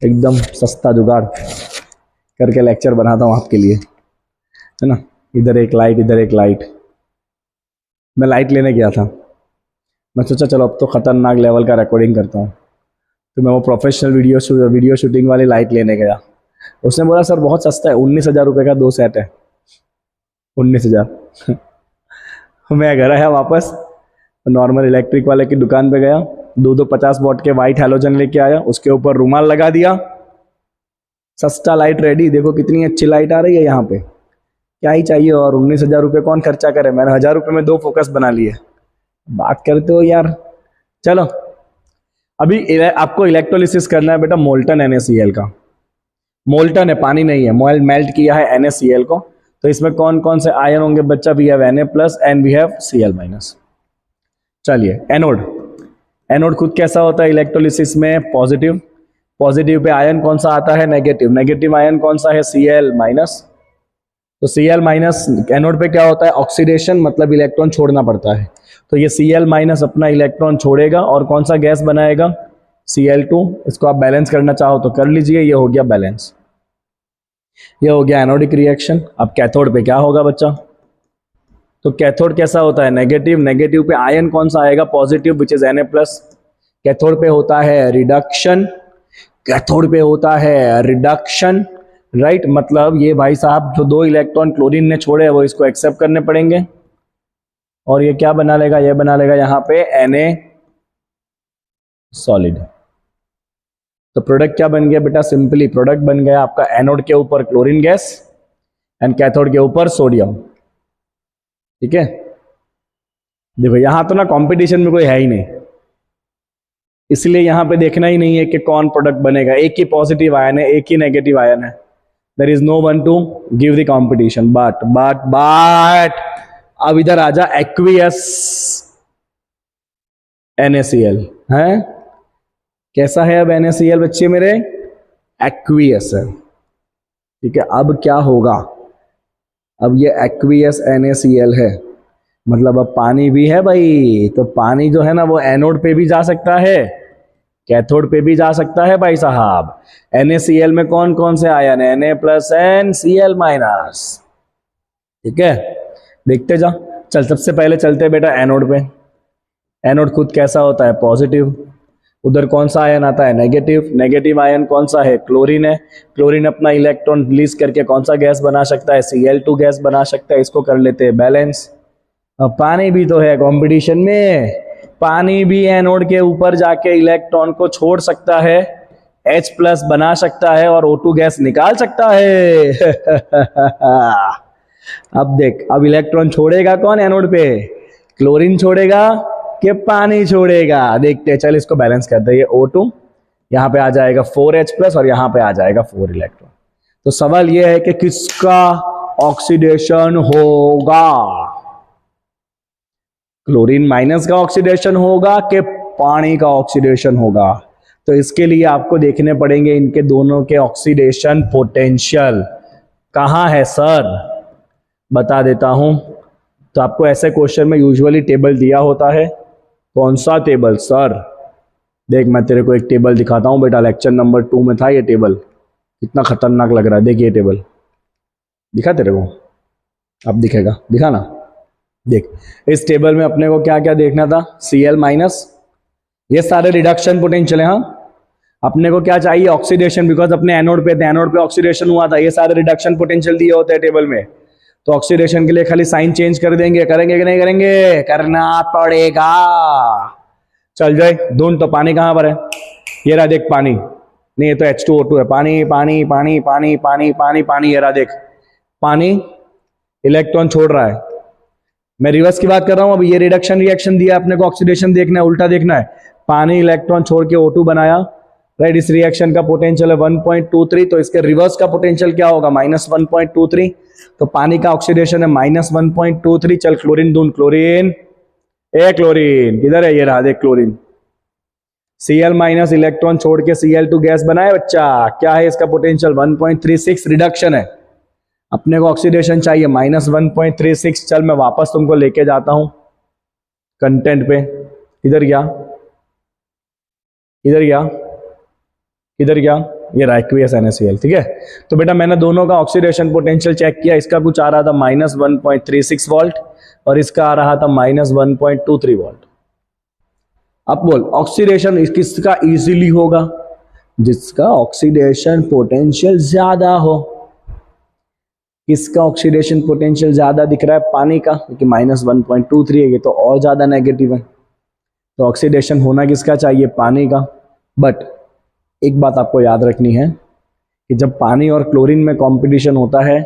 एकदम सस्ता जुगाड़ करके लेक्चर बनाता हूँ आपके लिए, है ना। इधर एक लाइट, इधर एक लाइट। मैं लाइट लेने गया था, मैं सोचा चलो अब तो खतरनाक लेवल का रिकॉर्डिंग करता हूँ, तो मैं वो प्रोफेशनल वीडियो शूटिंग वाली लाइट लेने गया। उसने बोला सर बहुत सस्ता है, 19,000 रुपये का 2 सेट है, 19,000। मैं घर आया वापस, नॉर्मल इलेक्ट्रिक वाले की दुकान पे गया, 50 वॉट के वाइट हैलोजन लेके आया, उसके ऊपर रुमाल लगा दिया, सस्ता लाइट रेडी। देखो कितनी अच्छी लाइट आ रही है यहाँ पे, क्या ही चाहिए। और 19,000 रुपये कौन खर्चा करे, मैंने 1,000 रुपये में 2 फोकस बना लिए। बात करते हो यार। चलो अभी आपको इलेक्ट्रोलिसिस करना है बेटा मोल्टन NaCl का। मोल्टन है, पानी नहीं है, मेल्ट किया है NaCl को। तो इसमें कौन कौन से आयन होंगे बच्चा, we have Na+ and we have Cl-। चलिए एनोड, एनोड खुद कैसा होता है इलेक्ट्रोलिसिस में, पॉजिटिव। पॉजिटिव पे आयन कौन सा आता है, नेगेटिव। नेगेटिव आयन कौन सा है, Cl-। तो Cl माइनस एनोड पे क्या होता है, ऑक्सीडेशन, मतलब इलेक्ट्रॉन छोड़ना पड़ता है। तो ये Cl माइनस अपना इलेक्ट्रॉन छोड़ेगा और कौन सा गैस बनाएगा, Cl2। इसको आप बैलेंस करना चाहो तो कर लीजिए, ये हो गया बैलेंस, ये हो गया एनोडिक रिएक्शन। अब कैथोड पे क्या होगा बच्चा, तो कैथोड कैसा होता है, नेगेटिव। नेगेटिव पे आयन कौन सा आएगा, positive, which is Na plus. Cathode पे होता है रिडक्शन, कैथोड पे होता है रिडक्शन, राइट। मतलब ये भाई साहब जो 2 इलेक्ट्रॉन क्लोरीन ने छोड़े वो इसको एक्सेप्ट करने पड़ेंगे और ये क्या बना लेगा, ये बना लेगा यहाँ पे Na सॉलिड। तो प्रोडक्ट क्या बन गया बेटा, सिंपली प्रोडक्ट बन गया आपका एनोड के ऊपर क्लोरीन गैस एंड कैथोड के ऊपर सोडियम। ठीक है, देखो यहां तो ना कंपटीशन में कोई है ही नहीं, इसलिए यहां पे देखना ही नहीं है कि कौन प्रोडक्ट बनेगा। एक ही पॉजिटिव आयन है, एक ही नेगेटिव आयन है, there is no one to give the competition. But अब इधर आजा, एक्वियस NaCl है, कैसा है अब NaCl बच्चे मेरे, एक्वियस है। ठीक है, अब क्या होगा, अब ये एक्वियस NaCl है, मतलब अब पानी भी है भाई। तो पानी जो है ना वो एनोड पे भी जा सकता है, कैथोड पे भी जा सकता है भाई साहब। NaCl में कौन कौन से आयन है, Na plus and Cl minus. ठीक है, देखते जा। चल सबसे पहले चलते बेटा एनोड पे। एनोड खुद कैसा होता है, पॉजिटिव। उधर कौन सा आयन आता है, नेगेटिव। नेगेटिव आयन कौन सा है, क्लोरीन है। क्लोरीन अपना इलेक्ट्रॉन रिलीज करके कौन सा गैस बना सकता है, Cl2 गैस बना सकता है। इसको कर लेते हैं बैलेंस। अब पानी भी तो है कंपटीशन में, पानी भी एनोड के ऊपर जाके इलेक्ट्रॉन को छोड़ सकता है, H प्लस बना सकता है और O2 गैस निकाल सकता है। अब देख, अब इलेक्ट्रॉन छोड़ेगा कौन एनोड पे, क्लोरीन छोड़ेगा कि पानी छोड़ेगा, देखते हैं। चल इसको बैलेंस करते हैं, ये O2 यहाँ पे आ जाएगा 4H प्लस और यहाँ पे आ जाएगा 4 इलेक्ट्रॉन। तो सवाल ये है कि किसका ऑक्सीडेशन होगा, क्लोरीन माइनस का ऑक्सीडेशन होगा कि पानी का ऑक्सीडेशन होगा। तो इसके लिए आपको देखने पड़ेंगे इनके दोनों के ऑक्सीडेशन पोटेंशियल कहां है सर, बता देता हूं। तो आपको ऐसे क्वेश्चन में यूजुअली टेबल दिया होता है। कौन सा टेबल सर, देख मैं तेरे को एक टेबल दिखाता हूं बेटा, लेक्चर नंबर 2 में था ये टेबल, कितना खतरनाक लग रहा है। देख ये टेबल दिखा तेरे को, अब दिखेगा, दिखा ना। देख इस टेबल में अपने को क्या क्या देखना था, Cl माइनस, ये सारे रिडक्शन पोटेंशियल है। हाँ, अपने को क्या चाहिए, ऑक्सीडेशन, बिकॉज अपने एनोड पे थे, एनोड पे ऑक्सीडेशन हुआ था, ये सारे रिडक्शन पोटेंशियल दिए होते हैं टेबल में। तो ऑक्सीडेशन के लिए खाली साइन चेंज कर देंगे, करेंगे कि नहीं करेंगे, करना पड़ेगा। चल जाए ढूंढ, तो पानी कहां पर है, ये रहा देख पानी, नहीं ये तो H2O2 है, पानी पानी पानी पानी पानी पानी पानी, ये रहा देख पानी, इलेक्ट्रॉन छोड़ रहा है। मैं रिवर्स की बात कर रहा हूं, अब ये रिडक्शन रिएक्शन दिया अपने को, ऑक्सीडेशन देखना है, उल्टा देखना है। पानी इलेक्ट्रॉन छोड़ के O2 बनाया, राइट। इस रिएक्शन का पोटेंशियल है 1.23, तो इसके रिवर्स का पोटेंशियल क्या होगा, -1.23। तो पानी का ऑक्सीडेशन है -1.23। चल क्लोरीन ढूंढ, क्लोरीन, ए क्लोरीन किधर है, ये रहा देख क्लोरीन। Cl माइनस इलेक्ट्रॉन छोड़ के Cl2 गैस बनाए बच्चा, क्या है इसका पोटेंशियल 1.36, रिडक्शन है। अपने को ऑक्सीडेशन चाहिए -1.36। चल मैं वापस तुमको लेके जाता हूं कंटेंट पे, इधर गया, इधर गया, इधर गया, ये रहा एक्वियस NaCl। ठीक है, तो बेटा मैंने दोनों का ऑक्सीडेशन पोटेंशियल चेक किया, इसका कुछ आ रहा था -1.36 वोल्ट और इसका आ रहा था -1.23 वोल्ट। अब बोल ऑक्सीडेशन किसका इजीली होगा, जिसका ऑक्सीडेशन पोटेंशियल ज्यादा हो। किसका ऑक्सीडेशन पोटेंशियल ज्यादा दिख रहा है, पानी का, क्योंकि -1.23 है, ये तो और ज्यादा नेगेटिव है। तो ऑक्सीडेशन होना किसका चाहिए, पानी का। बट एक बात आपको याद रखनी है कि जब पानी और क्लोरीन में कंपटीशन होता है,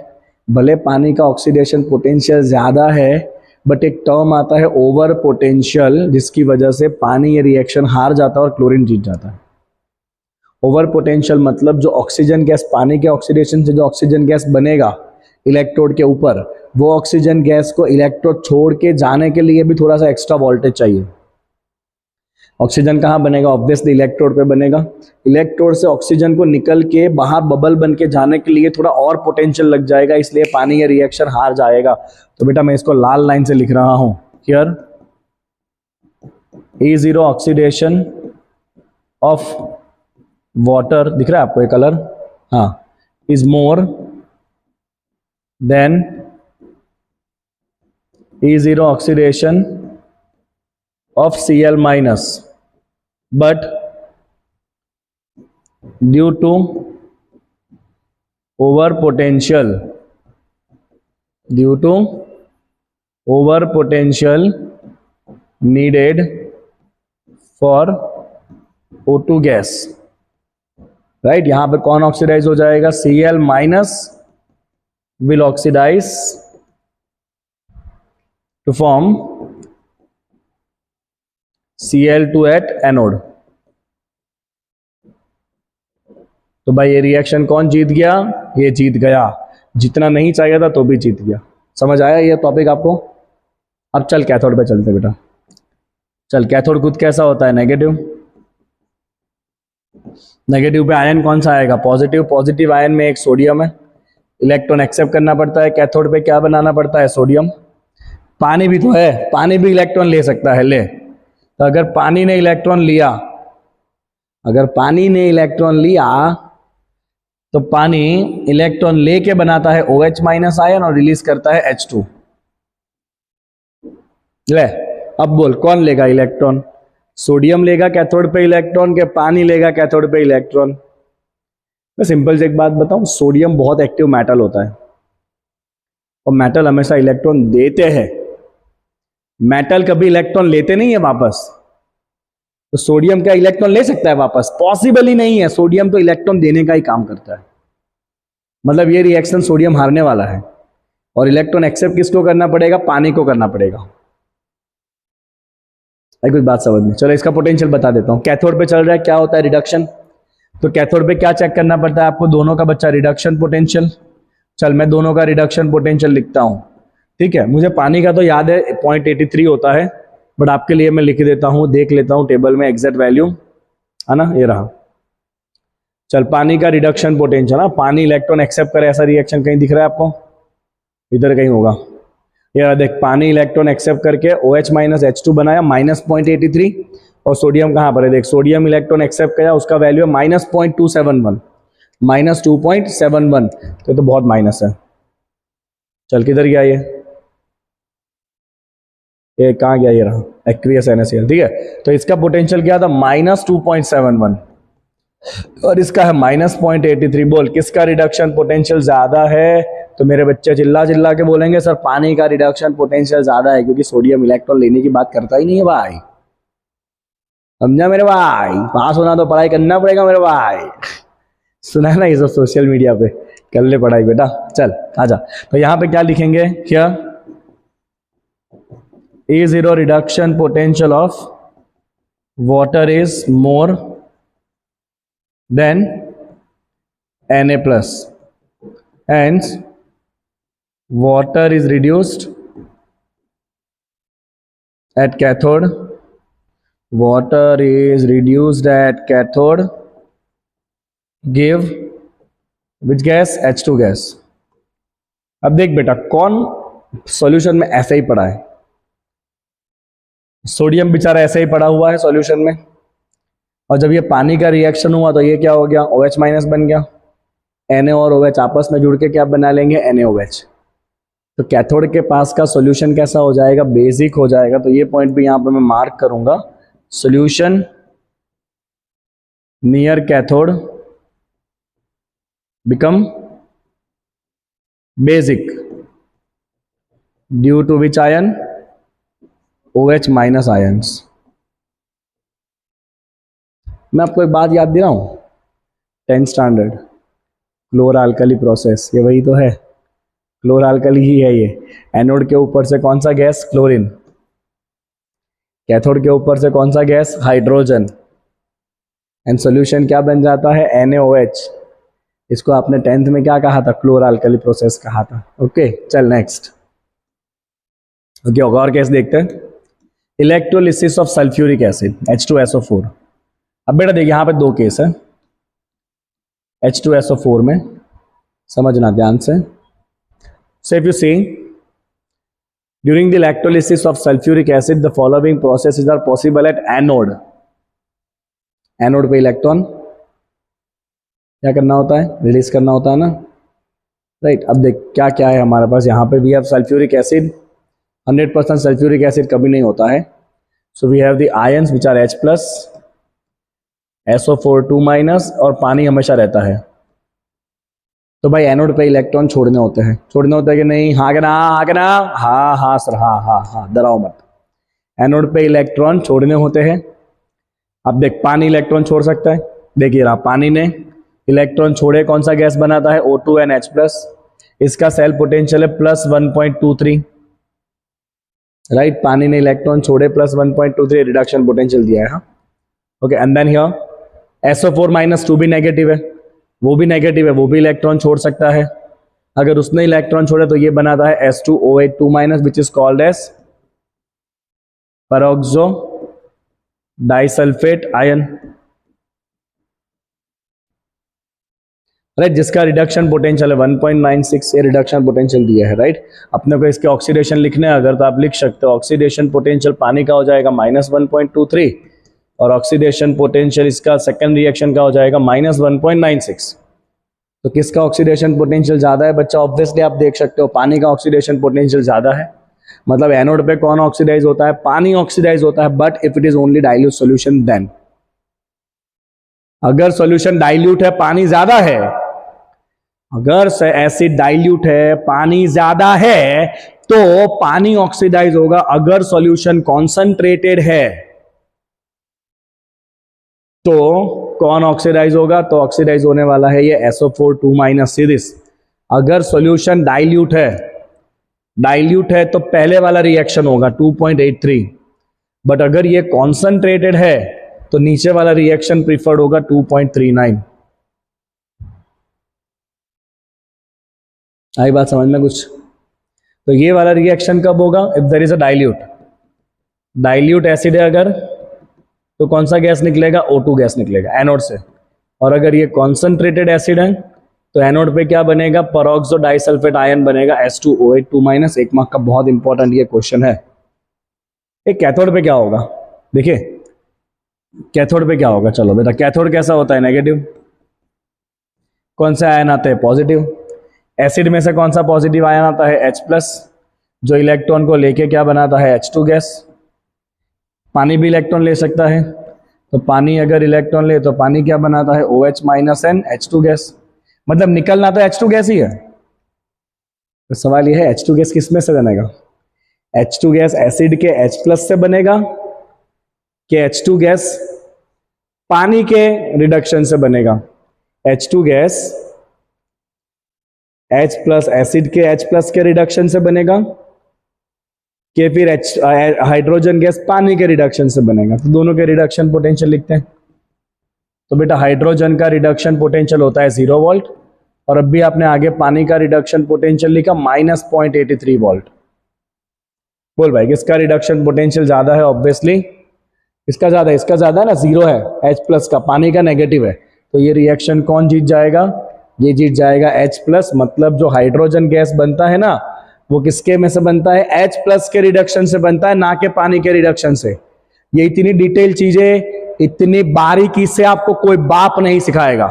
भले पानी का ऑक्सीडेशन पोटेंशियल ज्यादा है, बट एक टर्म आता है ओवर पोटेंशियल, जिसकी वजह से पानी ये रिएक्शन हार जाता है और क्लोरीन जीत जाता है। ओवर पोटेंशियल मतलब जो ऑक्सीजन गैस, पानी के ऑक्सीडेशन से जो ऑक्सीजन गैस बनेगा इलेक्ट्रोड के ऊपर, वो ऑक्सीजन गैस को इलेक्ट्रोड छोड़ के जाने के लिए भी थोड़ा सा एक्स्ट्रा वोल्टेज चाहिए। ऑक्सीजन कहाँ बनेगा? ऑब्वियसली इलेक्ट्रोड पे बनेगा। इलेक्ट्रोड से ऑक्सीजन को निकल के बाहर बबल बन के जाने के लिए थोड़ा और पोटेंशियल लग जाएगा, इसलिए पानी ये रिएक्शन हार जाएगा। तो बेटा मैं इसको लाल लाइन से लिख रहा हूं, here E0 oxidation of water, दिख रहा है आपको ये कलर? हाँ, is more than E0 oxidation of Cl minus, but due to over potential needed for O2 gas, right. यहां पर कौन ऑक्सीडाइज हो जाएगा? Cl minus will oxidize to form Cl2 at anode. तो भाई ये रिएक्शन कौन जीत गया? ये जीत गया। जितना नहीं चाहिए था तो भी जीत गया। समझ आया ये टॉपिक आपको? अब चल कैथोड पे चलते बेटा। चल, कैथोड खुद कैसा होता है? नेगेटिव। नेगेटिव पे आयन कौन सा आएगा? पॉजिटिव। पॉजिटिव आयन में एक सोडियम है, इलेक्ट्रॉन एक्सेप्ट करना पड़ता है। कैथोड पे क्या बनाना पड़ता है? सोडियम। पानी भी तो है, पानी भी इलेक्ट्रॉन ले सकता है, ले। तो अगर पानी ने इलेक्ट्रॉन लिया, तो पानी इलेक्ट्रॉन लेके बनाता है OH माइनस आयन और रिलीज करता है H2। ले, अब बोल कौन लेगा इलेक्ट्रॉन? सोडियम लेगा कैथोड पे इलेक्ट्रॉन के पानी लेगा कैथोड पे इलेक्ट्रॉन? मैं सिंपल से एक बात बताऊं, सोडियम बहुत एक्टिव मेटल होता है और मेटल हमेशा इलेक्ट्रॉन देते हैं। मेटल कभी इलेक्ट्रॉन लेते नहीं है वापस। तो सोडियम क्या इलेक्ट्रॉन ले सकता है वापस? पॉसिबल ही नहीं है। सोडियम तो इलेक्ट्रॉन देने का ही काम करता है। मतलब ये रिएक्शन सोडियम हारने वाला है और इलेक्ट्रॉन एक्सेप्ट किसको करना पड़ेगा? पानी को करना पड़ेगा। कुछ बात समझ में? चलो इसका पोटेंशियल बता देता हूं। कैथोड पे चल रहा है, क्या होता है? रिडक्शन। तो कैथोड पे क्या चेक करना पड़ता है आपको? दोनों का बच्चा रिडक्शन पोटेंशियल। चल मैं दोनों का रिडक्शन पोटेंशियल लिखता हूं, ठीक है। मुझे पानी का तो याद है 0.83 होता है, बट आपके लिए मैं लिख देता हूं, देख लेता हूं टेबल में एग्जैक्ट वैल्यू, है ना? ये रहा। चल, पानी का रिडक्शन पोटेंशियल, ना पानी इलेक्ट्रॉन एक्सेप्ट करे ऐसा रिएक्शन कहीं दिख रहा है आपको? इधर कहीं होगा। ये देख, पानी इलेक्ट्रॉन एक्सेप्ट करके OH माइनस H2 बनाया, -0.83। और सोडियम कहां पर है? देख, सोडियम इलेक्ट्रॉन एक्सेप्ट किया, उसका वैल्यू है -2.71, -2.71। तो बहुत माइनस है। चल किधर गया ये कहाँ गया? ये रहा, एक्वियस NaCl, ठीक है। तो इसका पोटेंशियल क्या था? -2.71 और इसका है -0.83। बोल किसका रिडक्शन पोटेंशियल ज्यादा है? तो मेरे बच्चे चिल्ला चिल्ला के बोलेंगे सर पानी का रिडक्शन पोटेंशियल ज्यादा है, क्योंकि सोडियम इलेक्ट्रॉन लेने की बात करता ही नहीं है भाई। समझा मेरे भाई? पास होना तो पढ़ाई करना पड़ेगा मेरे भाई। सुना है ना ये सब सोशल मीडिया पे, कर ले पढ़ाई बेटा। चल आजा। तो यहां पे क्या लिखेंगे? क्या? E0 reduction potential of water is more than Na plus, hence water is reduced at cathode. Water is reduced at cathode. Give which gas? H2 gas. अब देख बेटा, कौन सॉल्यूशन में ऐसे ही पड़ा है? सोडियम बेचारा ऐसे ही पड़ा हुआ है सॉल्यूशन में, और जब ये पानी का रिएक्शन हुआ तो ये क्या हो गया? OH माइनस बन गया। Na और OH आपस में जुड़ के क्या बना लेंगे? NaOH। तो कैथोड के पास का सॉल्यूशन कैसा हो जाएगा? बेसिक हो जाएगा। तो ये पॉइंट भी यहां पर मैं मार्क करूंगा। Solution near cathode become basic due to which ion? OH minus ions. मैं आपको एक बात याद दे रहा हूं, 10th स्टैंडर्ड क्लोर अल्कली प्रोसेस, ये वही तो है, क्लोर अल्कली ही है ये। एनोड के ऊपर से कौन सा गैस? क्लोरीन। कैथोड के ऊपर से कौन सा गैस? हाइड्रोजन। एंड सॉल्यूशन क्या बन जाता है? NaOH। इसको आपने 10th में क्या कहा था? क्लोर अल्कली प्रोसेस कहा था। ओके, चल नेक्स्ट। ओके, और केस देखते हैं। Electrolysis of sulphuric acid H2SO4। अब बेटा देखिए यहां पे दो केस है H2SO4 में, समझना ध्यान से। So if you see during the electrolysis of sulfuric acid the following processes are possible at anode। Anode पे इलेक्ट्रॉन क्या करना होता है, रिलीज करना होता है ना, राइट। अब देख क्या क्या है हमारे पास यहाँ पे, we have sulphuric acid, 100% sulphuric acid कभी नहीं होता है। So we have the ions which are H plus SO4 2- और पानी हमेशा रहता है। तो भाई एनोड पे इलेक्ट्रॉन छोड़ने होते हैं, छोड़ने होते हैं कि नहीं, हाँ के ना, हाँ के ना, हाँ सर, हाँ डराओ मत। एनोड पे इलेक्ट्रॉन छोड़ने होते हैं। अब देख पानी इलेक्ट्रॉन छोड़ सकता है, देखिए रहा पानी ने इलेक्ट्रॉन छोड़े, कौन सा गैस बनाता है O2 and H प्लस, इसका सेल पोटेंशियल है +1.23, राइट। पानी ने इलेक्ट्रॉन छोड़े +1.23 रिडक्शन पोटेंशियल दिया है, हाँ okay. And then here SO4- 2 भी नेगेटिव है, वो भी नेगेटिव है, वो भी इलेक्ट्रॉन छोड़ सकता है। अगर उसने इलेक्ट्रॉन छोड़े तो ये बनाता है H2OH 2- which is called as peroxo disulphate ion, right, जिसका रिडक्शन पोटेंशियल है 1.96, ये रिडक्शन पोटेंशियल दिया है, राइट। अपने को इसके ऑक्सीडेशन लिखने हैं अगर तो आप लिख सकते हो, ऑक्सीडेशन पोटेंशियल पानी का हो जाएगा -1.23 और ऑक्सीडेशन पोटेंशियल इसका सेकंड रिएक्शन का हो जाएगा -1.96। तो किसका ऑक्सीडेशन पोटेंशियल ज्यादा है बच्चा, ऑब्वियसली आप देख सकते हो पानी का ऑक्सीडेशन पोटेंशियल ज्यादा है। मतलब एनोड पे कौन ऑक्सीडाइज होता है, पानी ऑक्सीडाइज होता है, but if it is only dilute solution then. अगर सॉल्यूशन डाइल्यूट है, पानी ज्यादा है, अगर एसिड डाइल्यूट है, पानी ज्यादा है, तो पानी ऑक्सीडाइज होगा। अगर सॉल्यूशन कॉन्सेंट्रेटेड है तो कौन ऑक्सीडाइज होगा, तो ऑक्सीडाइज होने वाला है ये SO4 2- सीरीज। अगर सॉल्यूशन डाइल्यूट है तो पहले वाला रिएक्शन होगा 2.83, बट अगर ये कॉन्सेंट्रेटेड है तो नीचे वाला रिएक्शन प्रीफर्ड होगा 2.39। आई बात समझ में कुछ? तो ये वाला रिएक्शन कब होगा, if there is a dilute acid है अगर, तो कौन सा गैस निकलेगा, O2 गैस निकलेगा एनोड से। और अगर ये कॉन्सेंट्रेटेड एसिड है तो एनोड पे क्या बनेगा, पेरोक्सो डाइसल्फेट आयन बनेगा H2OH 2-। एक मार्क का बहुत इंपॉर्टेंट ये क्वेश्चन है। एक कैथोड पे क्या होगा, देखिए कैथोड पे क्या होगा, चलो बेटा कैथोड कैसा होता है, नेगेटिव। कौन से आयन आते हैं, पॉजिटिव। एसिड में से कौन सा पॉजिटिव आयन आता है, H प्लस, जो इलेक्ट्रॉन को लेके क्या बनाता है, H2 गैस। पानी भी इलेक्ट्रॉन ले सकता है, तो पानी अगर इलेक्ट्रॉन ले तो पानी क्या बनाता है, OH- and H2 गैस। मतलब निकलना तो H2 गैस ही है। तो सवाल यह है H2 गैस किस में से बनेगा, H2 गैस एसिड के H प्लस से बनेगा कि H2 गैस पानी के रिडक्शन से बनेगा। H2 gas H plus acid के H प्लस के रिडक्शन से बनेगा कि फिर हाइड्रोजन गैस पानी के रिडक्शन से बनेगा। तो दोनों के रिडक्शन पोटेंशियल लिखते हैं। तो बेटा हाइड्रोजन का रिडक्शन पोटेंशियल होता है 0 वोल्ट, और अब भी आपने आगे पानी का रिडक्शन पोटेंशियल लिखा -0.83 वोल्ट। बोल भाई किसका रिडक्शन पोटेंशियल ज्यादा है, ऑब्वियसली इसका ज्यादा है, इसका ज्यादा है ना, 0 है H प्लस का, पानी का नेगेटिव है। तो ये रिएक्शन कौन जीत जाएगा, ये जीत जाएगा H प्लस। मतलब जो हाइड्रोजन गैस बनता है ना, वो किसके में से बनता है, H प्लस के रिडक्शन से बनता है, ना कि पानी के रिडक्शन से। ये इतनी डिटेल चीजें, इतनी बारीकी से आपको कोई बाप नहीं सिखाएगा।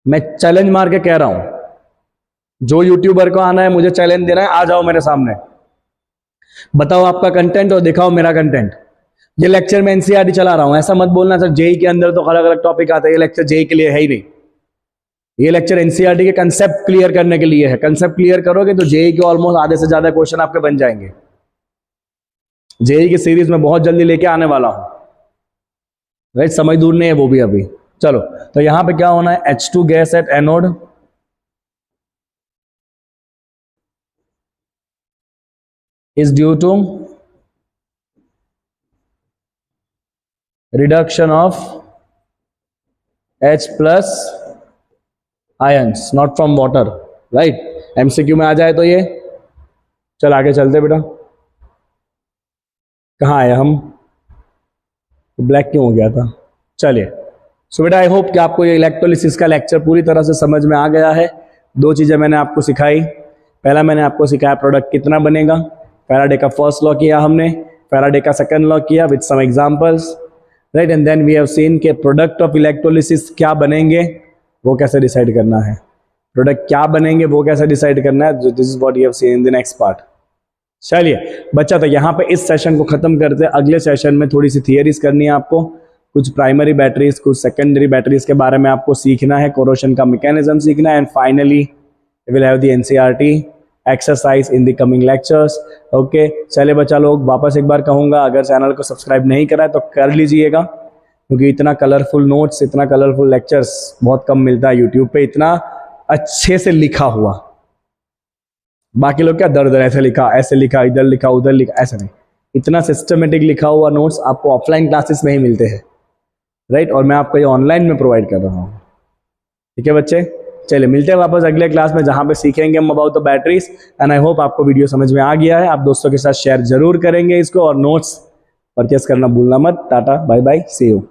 मैं चैलेंज मार के कह रहा हूं, जो यूट्यूबर को आना है, मुझे चैलेंज देना है, आ जाओ मेरे सामने, बताओ आपका कंटेंट और दिखाओ मेरा कंटेंट। ये लेक्चर में एनसीईआरटी चला रहा हूं, ऐसा मत बोलना सर जेई के अंदर तो अलग अलग टॉपिक आते हैं, ये लेक्चर जेई के लिए है ही नहीं। ये लेक्चर एनसीईआरटी के कंसेप्ट क्लियर करने के लिए है। कंसेप्ट क्लियर करोगे तो जेई के ऑलमोस्ट आधे से ज्यादा क्वेश्चन आपके बन जाएंगे। जेई की सीरीज में बहुत जल्दी लेके आने वाला हूं, राइट, समय दूर नहीं है वो भी अभी। चलो तो यहां पे क्या होना है, H2 gas at anode is due to reduction of H plus ions not from water, right। MCQ में आ जाए तो ये, चल आगे चलते बेटा। कहाँ आए हम, ब्लैक क्यों हो गया था। चलिए, सो बेटा आई होप कि आपको ये इलेक्ट्रोलिसिस का लेक्चर पूरी तरह से समझ में आ गया है। दो चीज़ें मैंने आपको सिखाई। पहला मैंने आपको सिखाया प्रोडक्ट कितना बनेगा, फैराडे का फर्स्ट लॉ किया हमने, फैराडे का सेकंड लॉ किया with some examples, right. And then we have seen के प्रोडक्ट ऑफ इलेक्ट्रोलिसिस क्या बनेंगे वो कैसे डिसाइड करना है, प्रोडक्ट क्या बनेंगे वो कैसे डिसाइड करना है। This is what you have seen in the next part. चलिए बच्चा, तो यहाँ पे इस सेशन को खत्म करते हैं। अगले सेशन में थोड़ी सी थियरीज करनी है आपको, कुछ प्राइमरी बैटरीज, कुछ सेकेंडरी बैटरीज के बारे में आपको सीखना है, कोरोशन का मैकेनिज्म सीखना है, and finally will have the NCERT exercise in the coming lectures. Okay, चले बच्चा लोग, वापस एक बार कहूँगा, अगर चैनल को सब्सक्राइब नहीं करा है तो कर लीजिएगा, क्योंकि इतना कलरफुल नोट्स, इतना कलरफुल लेक्चर्स बहुत कम मिलता है यूट्यूब पे, इतना अच्छे से लिखा हुआ। बाकी लोग क्या दर दर ऐसे लिखा, ऐसे लिखा, इधर लिखा, उधर लिखा, ऐसा नहीं, इतना सिस्टमेटिक लिखा हुआ नोट्स आपको ऑफलाइन क्लासेस में ही मिलते हैं, राइट। और मैं आपको ये ऑनलाइन में प्रोवाइड कर रहा हूँ। ठीक है बच्चे, चलिए मिलते हैं वापस अगले क्लास में, जहां पे सीखेंगे हम about the batteries. And I hope आपको वीडियो समझ में आ गया है। आप दोस्तों के साथ शेयर जरूर करेंगे इसको, और नोट्स परचेस करना भूलना मत। टाटा बाय बाय, सी यू।